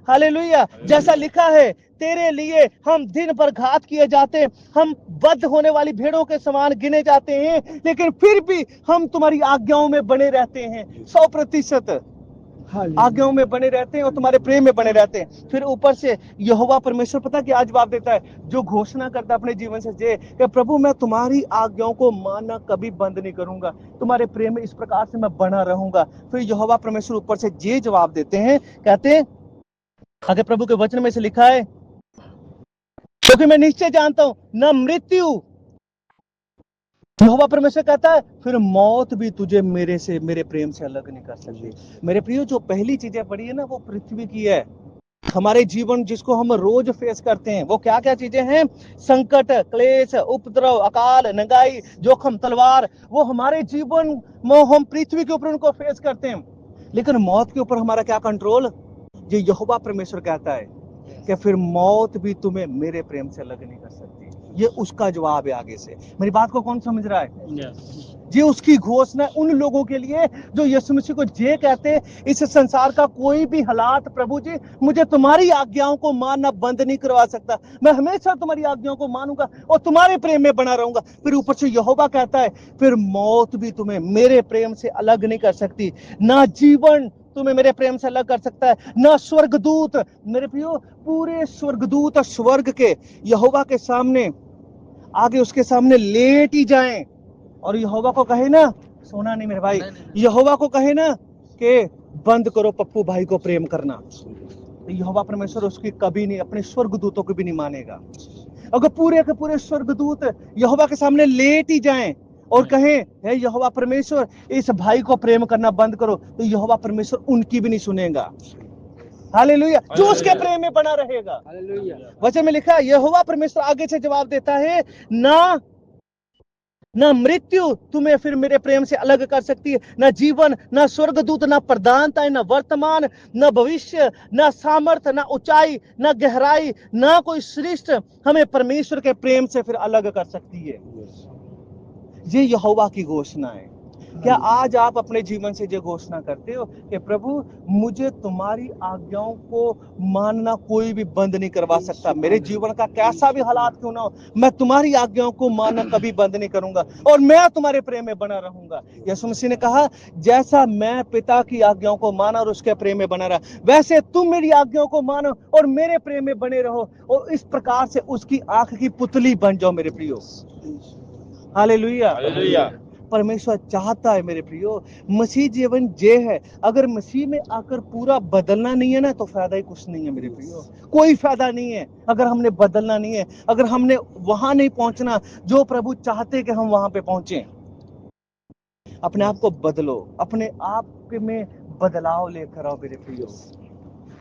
[SPEAKER 1] हालेलुया। जैसा लिखा है तेरे लिए हम दिन भर घात किए जाते, हम बद्ध होने वाली भेड़ों के समान गिने जाते हैं, लेकिन फिर भी हम तुम्हारी आज्ञाओं में बने रहते हैं। 100% आज्ञाओं में बने रहते हैं और तुम्हारे प्रेम में बने रहते हैं। फिर ऊपर से यहोवा परमेश्वर पता कि आज जवाब देता है, जो घोषणा करता है अपने जीवन से जे कि प्रभु मैं तुम्हारी आज्ञाओं को मानना कभी बंद नहीं करूंगा, तुम्हारे प्रेम में इस प्रकार से मैं बना रहूंगा। फिर यहोवा परमेश्वर ऊपर से जे जवाब देते हैं, कहते हैं आगे प्रभु के वचन में से लिखा है, क्योंकि मैं निश्चय जानता हूं न मृत्यु, यहोवा परमेश्वर कहता है फिर मौत भी तुझे मेरे प्रेम से अलग नहीं कर सकती। मेरे प्रियो, जो पहली चीजें पड़ी है ना वो पृथ्वी की है। हमारे जीवन जिसको हम रोज फेस करते हैं वो क्या क्या चीजें हैं? संकट, क्लेश, उपद्रव, अकाल, नंगाई, जोखम, तलवार, वो हमारे जीवन में हम पृथ्वी के ऊपर उनको फेस करते हैं। लेकिन मौत के ऊपर हमारा क्या कंट्रोल? ये यहोवा परमेश्वर कहता है कि फिर मौत भी तुम्हें मेरे प्रेम से अलग नहीं कर सकती। ये उसका जवाब है आगे से। मेरी बात को कौन समझ रहा है? ये उसकी घोषणा उन लोगों के लिए जो यीशु मसीह को जे कहते हैं, इस संसार का कोई भी हालात प्रभु जी मुझे तुम्हारी आज्ञाओं को मानना बंद नहीं करवा सकता। मैं हमेशा तुम्हारी आज्ञाओं को मानूंगा और तुम्हारे प्रेम में बना रहूंगा। फिर ऊपर से यहोवा कहता है फिर मौत भी तुम्हें मेरे प्रेम से अलग नहीं कर सकती, ना जीवन तुम्हें मेरे प्रेम से अलग कर सकता है, ना स्वर्गदूत। मेरे प्रियो, पूरे स्वर्गदूत स्वर्ग के यहोवा के सामने आगे उसके सामने लेट ही जाएं और यहोवा को कहे ना, सोना नहीं मेरे भाई, यहोवा को कहे ना कि बंद करो पप्पू भाई को प्रेम करना, तो यहोवा परमेश्वर उसकी कभी नहीं, अपने स्वर्गदूतों को भी नहीं मानेगा। अगर पूरे के पूरे स्वर्गदूत यहोवा के सामने लेट ही जाएं और कहें हे यहोवा परमेश्वर इस भाई को प्रेम करना बंद करो, तो यहोवा परमेश्वर उनकी भी नहीं सुनेगा। हालेलुया। जो उसके प्रेम में बना रहेगा। वचन में लिखा है यहोवा परमेश्वर आगे से जवाब देता है, ना मृत्यु तुम्हें फिर मेरे प्रेम से अलग कर सकती है, ना जीवन, ना स्वर्गदूत, ना प्रधानता, ना वर्तमान, ना भविष्य, ना सामर्थ, ना ऊंचाई, ना गहराई, ना कोई सृष्टि हमें परमेश्वर के प्रेम से फिर अलग कर सकती है। ये यहोवा की घोषणा है। क्या आज आप अपने जीवन से ये घोषणा करते हो कि प्रभु मुझे तुम्हारी आज्ञाओं को मानना कोई भी बंद नहीं करवा सकता, मेरे जीवन का कैसा भी हालात क्यों ना हो, मैं तुम्हारी आज्ञाओं को मानना कभी बंद नहीं करूंगा और मैं तुम्हारे प्रेम में बना रहूंगा। यीशु मसीह ने कहा जैसा मैं पिता की आज्ञाओं को माना और उसके प्रेम में बना रहा, वैसे तुम मेरी आज्ञाओं को मानो और मेरे प्रेम में बने रहो और इस प्रकार से उसकी आंख की पुतली बन जाओ मेरे प्रियो। हालेलुया। परमेश्वर चाहता है मेरे प्रियो, मसीह जीवन जे है, अगर मसीह में आकर पूरा बदलना नहीं है ना तो फायदा ही कुछ नहीं है मेरे प्रियो, कोई फायदा नहीं है। अगर हमने बदलना नहीं है, अगर हमने वहां नहीं पहुंचना जो प्रभु चाहते कि हम वहां पे पहुंचे। अपने आप को बदलो, अपने आप में बदलाव लेकर आओ मेरे प्रियो।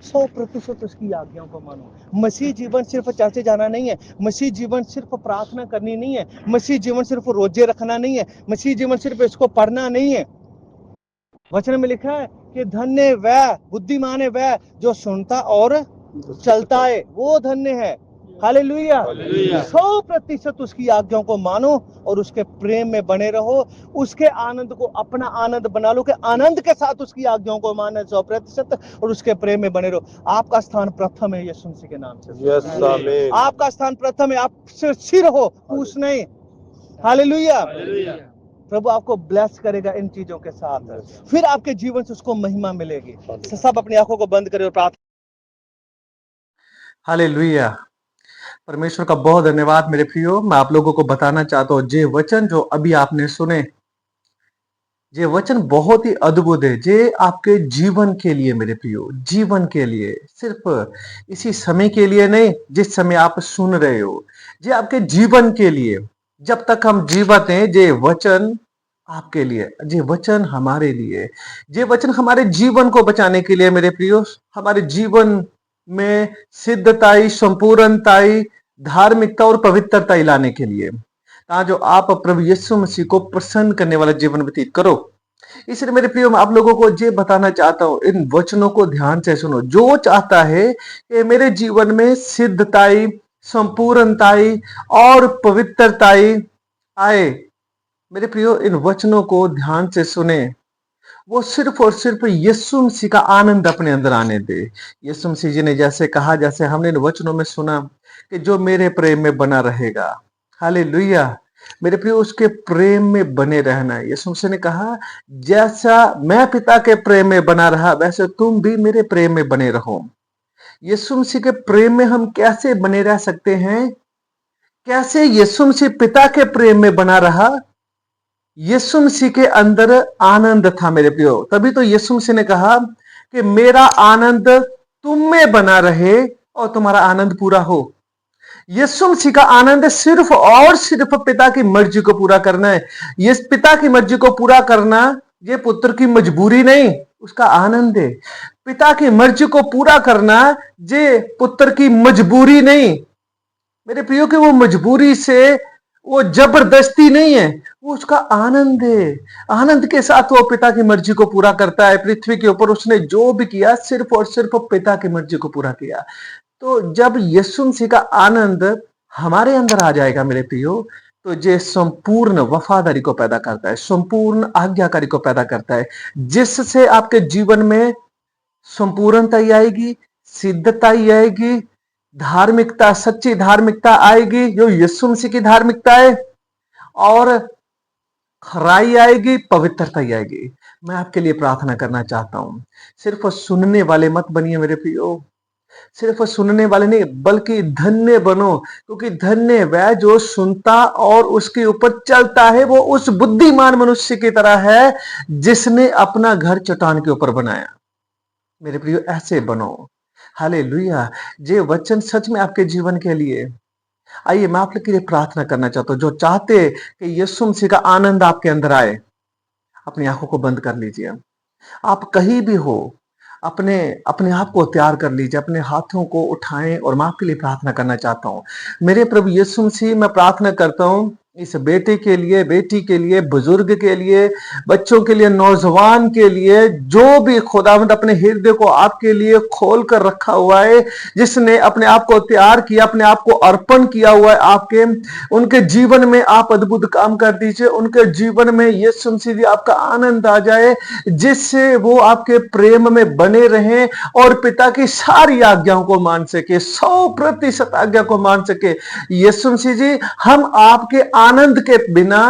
[SPEAKER 1] 100% उसकी आज्ञाओं को मानो। मसीह जीवन सिर्फ चर्चे जाना नहीं है, मसीह जीवन सिर्फ प्रार्थना करनी नहीं है, मसीह जीवन सिर्फ रोजे रखना नहीं है, मसीह जीवन सिर्फ इसको पढ़ना नहीं है। वचन में लिखा है कि धन्य वह, बुद्धिमान है वह जो सुनता और चलता है, वो धन्य है। हालेलुया। 100% उसकी आज्ञाओं को मानो और उसके प्रेम में बने रहो, उसके आनंद को अपना आनंद बना लो कि आनंद के साथ उसकी आज्ञाओं को मानो 100% और उसके प्रेम में बने रहो। आपका स्थान प्रथम है यीशु मसीह के नाम से। आपका स्थान प्रथम है, आप सिर हो, पूछ नहीं। हालेलुया। प्रभु आपको ब्लेस करेगा इन चीजों के साथ, फिर आपके जीवन से उसको महिमा मिलेगी। सब अपनी आंखों को बंद करें और प्रार्थना।
[SPEAKER 4] हालेलुया। परमेश्वर का बहुत धन्यवाद मेरे प्रियो। मैं आप लोगों को बताना चाहता हूँ जे वचन जो अभी आपने सुने, ये वचन बहुत ही अद्भुत है। जे आपके जीवन के लिए मेरे प्रियो, जीवन के लिए, सिर्फ इसी समय के लिए नहीं जिस समय आप सुन रहे हो, जे आपके जीवन के लिए, जब तक हम जीवित हैं, जे वचन आपके लिए, जे वचन हमारे लिए, जे वचन हमारे जीवन को बचाने के लिए मेरे प्रियो, हमारे जीवन में सिद्धताई, संपूर्णताई, धार्मिकता और पवित्रता लाने के लिए, जो आप प्रभु यीशु मसीह को प्रसन्न करने वाला जीवन व्यतीत करो। इसलिए मेरे प्रियो मैं आप लोगों को ये बताना चाहता हूं, इन वचनों को ध्यान से सुनो। जो चाहता है कि मेरे जीवन में सिद्धताई, संपूर्णताई और पवित्रताई आए, मेरे प्रियो इन वचनों को ध्यान से सुने वो सिर्फ और सिर्फ यीशु मसीह का आनंद अपने अंदर आने दे। यीशु मसीह जी ने जैसे कहा, जैसे हमने इन वचनों में सुना कि जो मेरे प्रेम में बना रहेगा, हालेलुया, मेरे प्रिय, उसके प्रेम में बने रहना है। यीशु मसीह ने कहा, जैसा मैं पिता के प्रेम में बना रहा वैसे तुम भी मेरे प्रेम में बने रहो। यीशु मसीह के प्रेम में हम कैसे बने रह सकते हैं? कैसे यीशु मसीह पिता के प्रेम में बना रहा? यीशु मसीह के अंदर आनंद था मेरे प्रियो, तभी तो यीशु मसीह ने कहा कि मेरा आनंद तुम में बना रहे और तुम्हारा आनंद पूरा हो। यीशु मसीह का आनंद सिर्फ और सिर्फ पिता की मर्जी को पूरा करना है। ये पिता की मर्जी को पूरा करना ये पुत्र की मजबूरी नहीं, उसका आनंद है। पिता की मर्जी को पूरा करना ये पुत्र की मजबूरी नहीं मेरे प्रियो, कि वो मजबूरी से, वो जबरदस्ती नहीं है, वो उसका आनंद है। आनंद के साथ वो पिता की मर्जी को पूरा करता है। पृथ्वी के ऊपर उसने जो भी किया सिर्फ और सिर्फ पिता की मर्जी को पूरा किया। तो जब यीशु मसीह का आनंद हमारे अंदर आ जाएगा मेरे प्रियो, तो ये संपूर्ण वफादारी को पैदा करता है, संपूर्ण आज्ञाकारी को पैदा करता है, जिससे आपके जीवन में संपूर्णता आएगी, सिद्धता आएगी, धार्मिकता, सच्ची धार्मिकता आएगी जो यीशु मसीह की धार्मिकता है, और खराई आएगी, पवित्रता आएगी। मैं आपके लिए प्रार्थना करना चाहता हूं, सिर्फ सुनने वाले मत बनिए मेरे प्रियो, सिर्फ सुनने वाले नहीं बल्कि धन्य बनो, क्योंकि धन्य वह जो सुनता और उसके ऊपर चलता है। वो उस बुद्धिमान मनुष्य की तरह है जिसने अपना घर चट्टान के ऊपर बनाया। मेरे प्रियो, ऐसे बनो। हालेलुया। ये वचन सच में आपके जीवन के लिए। आइए मैं आप लोग के लिए प्रार्थना करना चाहता हूं, जो चाहते कि यीशु मसीह का आनंद आपके अंदर आए, अपनी आंखों को बंद कर लीजिए। आप कहीं भी हो, अपने अपने आप को तैयार कर लीजिए, अपने हाथों को उठाएं और मैं आपके लिए प्रार्थना करना चाहता हूं। मेरे प्रभु यीशु मसीह, मैं प्रार्थना करता हूं इस बेटे के लिए, बेटी के लिए, बुजुर्ग के लिए, बच्चों के लिए, नौजवान के लिए, जो भी खुदावंद अपने हृदय को आपके लिए खोल कर रखा हुआ है, जिसने अपने आप को तैयार किया, अपने आप को अर्पण किया हुआ है आपके, उनके जीवन में आप अद्भुत काम कर दीजिए। उनके जीवन में यीशु मसीह जी आपका आनंद आ जाए, जिससे वो आपके प्रेम में बने रहें और पिता की सारी आज्ञाओं को मान सके, 100% आज्ञा को मान सके। यीशु मसीह जी, हम आपके आनंद के बिना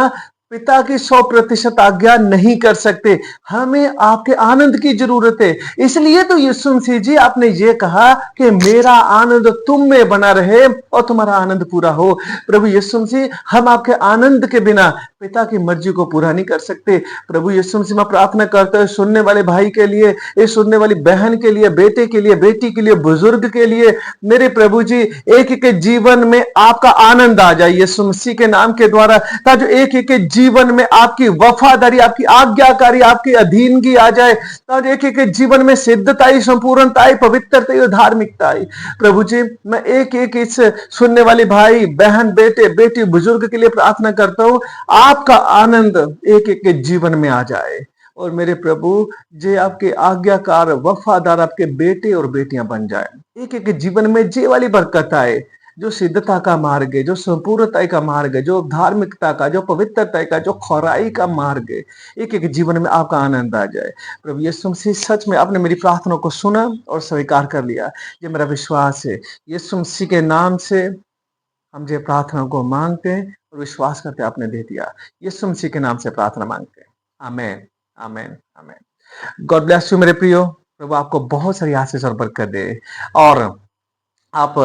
[SPEAKER 4] पिता की 100% आज्ञा नहीं कर सकते। हमें आपके आनंद की जरूरत है। इसलिए तो यीशु मसीह जी आपने ये कहा कि मेरा आनंद तुम में बना रहे और तुम्हारा आनंद पूरा हो। प्रभु यीशु मसीह, हम आपके आनंद के बिना पिता की मर्जी को पूरा नहीं कर सकते। प्रभु यीशु मसीह, मैं प्रार्थना करता हूं सुनने वाले भाई के लिए, ये सुनने वाली बहन के लिए, बेटे के लिए, बेटी के लिए, बुजुर्ग के लिए, मेरे प्रभु जी, एक एक के जीवन में आपका आनंद आ जाए यीशु मसीह के नाम के द्वारा, ताकि एक एक के जीवन में आपकी वफादारी, आपकी आज्ञाकारी, आपकी अधीनगी आ जाए, ताकि एक एक के जीवन में सिद्धता आई, संपूर्णता आई, पवित्रता और धार्मिकता आई। प्रभु जी, मैं एक एक इस सुनने वाले भाई बहन, बेटे बेटी, बुजुर्ग के लिए प्रार्थना करता हूं, आपका आनंद एक एक के जीवन में आ जाए और मेरे प्रभु जे आपके आज्ञाकार, वफादार आपके बेटे और बेटियां बन जाए। एक एक के जीवन में जे वाली बरकत आए, जो सिद्धता का मार्ग है, जो संपूर्णता का मार्ग है, जो धार्मिकता का, जो पवित्रता का, जो खराई का मार्ग है, एक एक जीवन में आपका आनंद आ जाए। प्रभु यीशु मसीह, सच में आपने मेरी प्रार्थना को सुना और स्वीकार कर लिया, ये मेरा विश्वास है। यीशु मसीह के नाम से हम ये प्रार्थना को मांगते हैं और विश्वास करते आपने दे दिया। यीशु मसीह के नाम से प्रार्थना मांगते हैं, आमेन, आमेन, आमेन। गॉड ब्लेस यू मेरे प्रियो। प्रभु आपको बहुत सारी आशीष और बरकत दे, और आप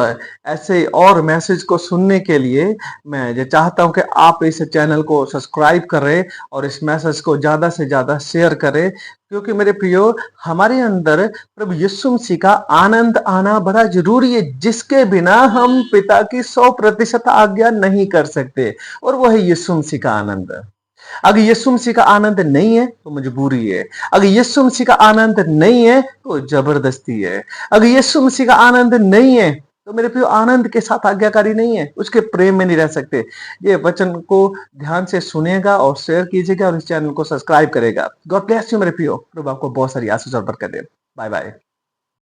[SPEAKER 4] ऐसे और मैसेज को सुनने के लिए मैं ये चाहता हूं कि आप इस चैनल को सब्सक्राइब करें और इस मैसेज को ज्यादा से ज्यादा शेयर करें, क्योंकि मेरे प्रियो, हमारे अंदर प्रभु यीशु मसीह का आनंद आना बड़ा जरूरी है, जिसके बिना हम पिता की 100% आज्ञा नहीं कर सकते, और वह है यीशु मसीह का आनंद। अगर यीशु मसीह का आनंद नहीं है तो मजबूरी है, अगर यीशु मसीह का आनंद नहीं है तो जबरदस्ती है, अगर यीशु मसीह का आनंद नहीं है तो मेरे प्रियो आनंद के साथ आज्ञाकारी नहीं है, उसके प्रेम में नहीं रह सकते। ये वचन को ध्यान से सुनेगा और शेयर कीजिएगा और इस चैनल को सब्सक्राइब करेगा। गॉड ब्लेस यू मेरे प्रियो। प्रभु आपको बहुत सारी आशीष और बरकत दे। Bye bye.